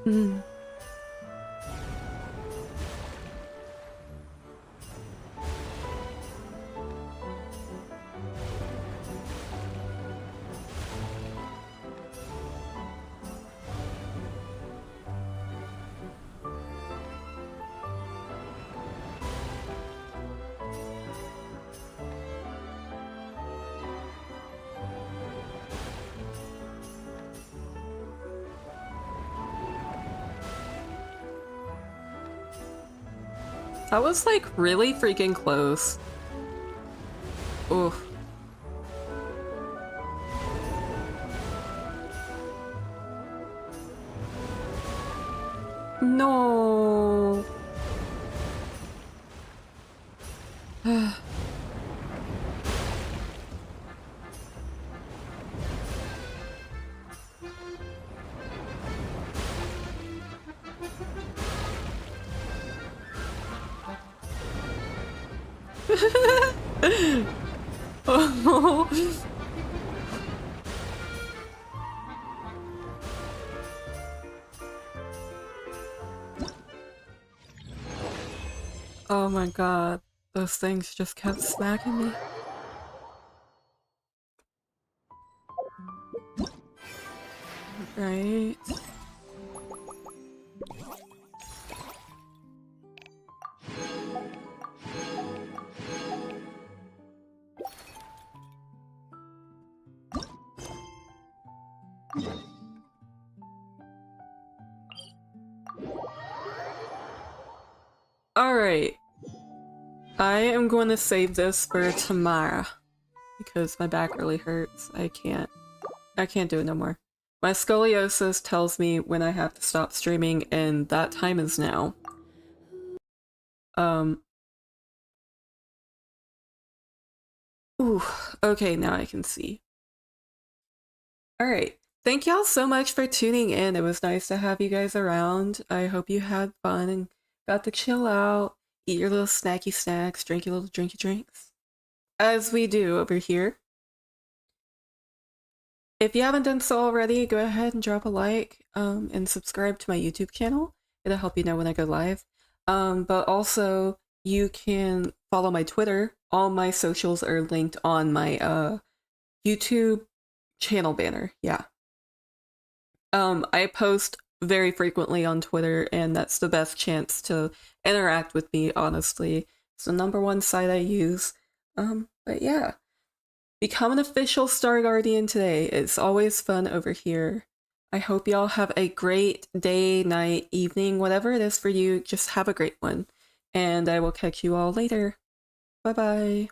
Hmm. That was like really freaking close. Oof. No. Oh. Oh my god, those things just kept smacking me. Right. Alright. I am going to save this for tomorrow because my back really hurts. I can't do it no more. My scoliosis tells me when I have to stop streaming, and that time is now. Ooh, okay, now I can see. Alright. Thank y'all so much for tuning in. It was nice to have you guys around. I hope you had fun and got to chill out, eat your little snacky snacks, drink your little drinky drinks. As we do over here. If you haven't done so already, go ahead and drop a like and subscribe to my YouTube channel. It'll help you know when I go live. But also, you can follow my Twitter. All my socials are linked on my YouTube channel banner. Yeah. I post very frequently on Twitter, and that's the best chance to interact with me, honestly. It's the #1 site I use. But yeah. Become an official Star Guardian today. It's always fun over here. I hope y'all have a great day, night, evening, whatever it is for you. Just have a great one. And I will catch you all later. Bye-bye.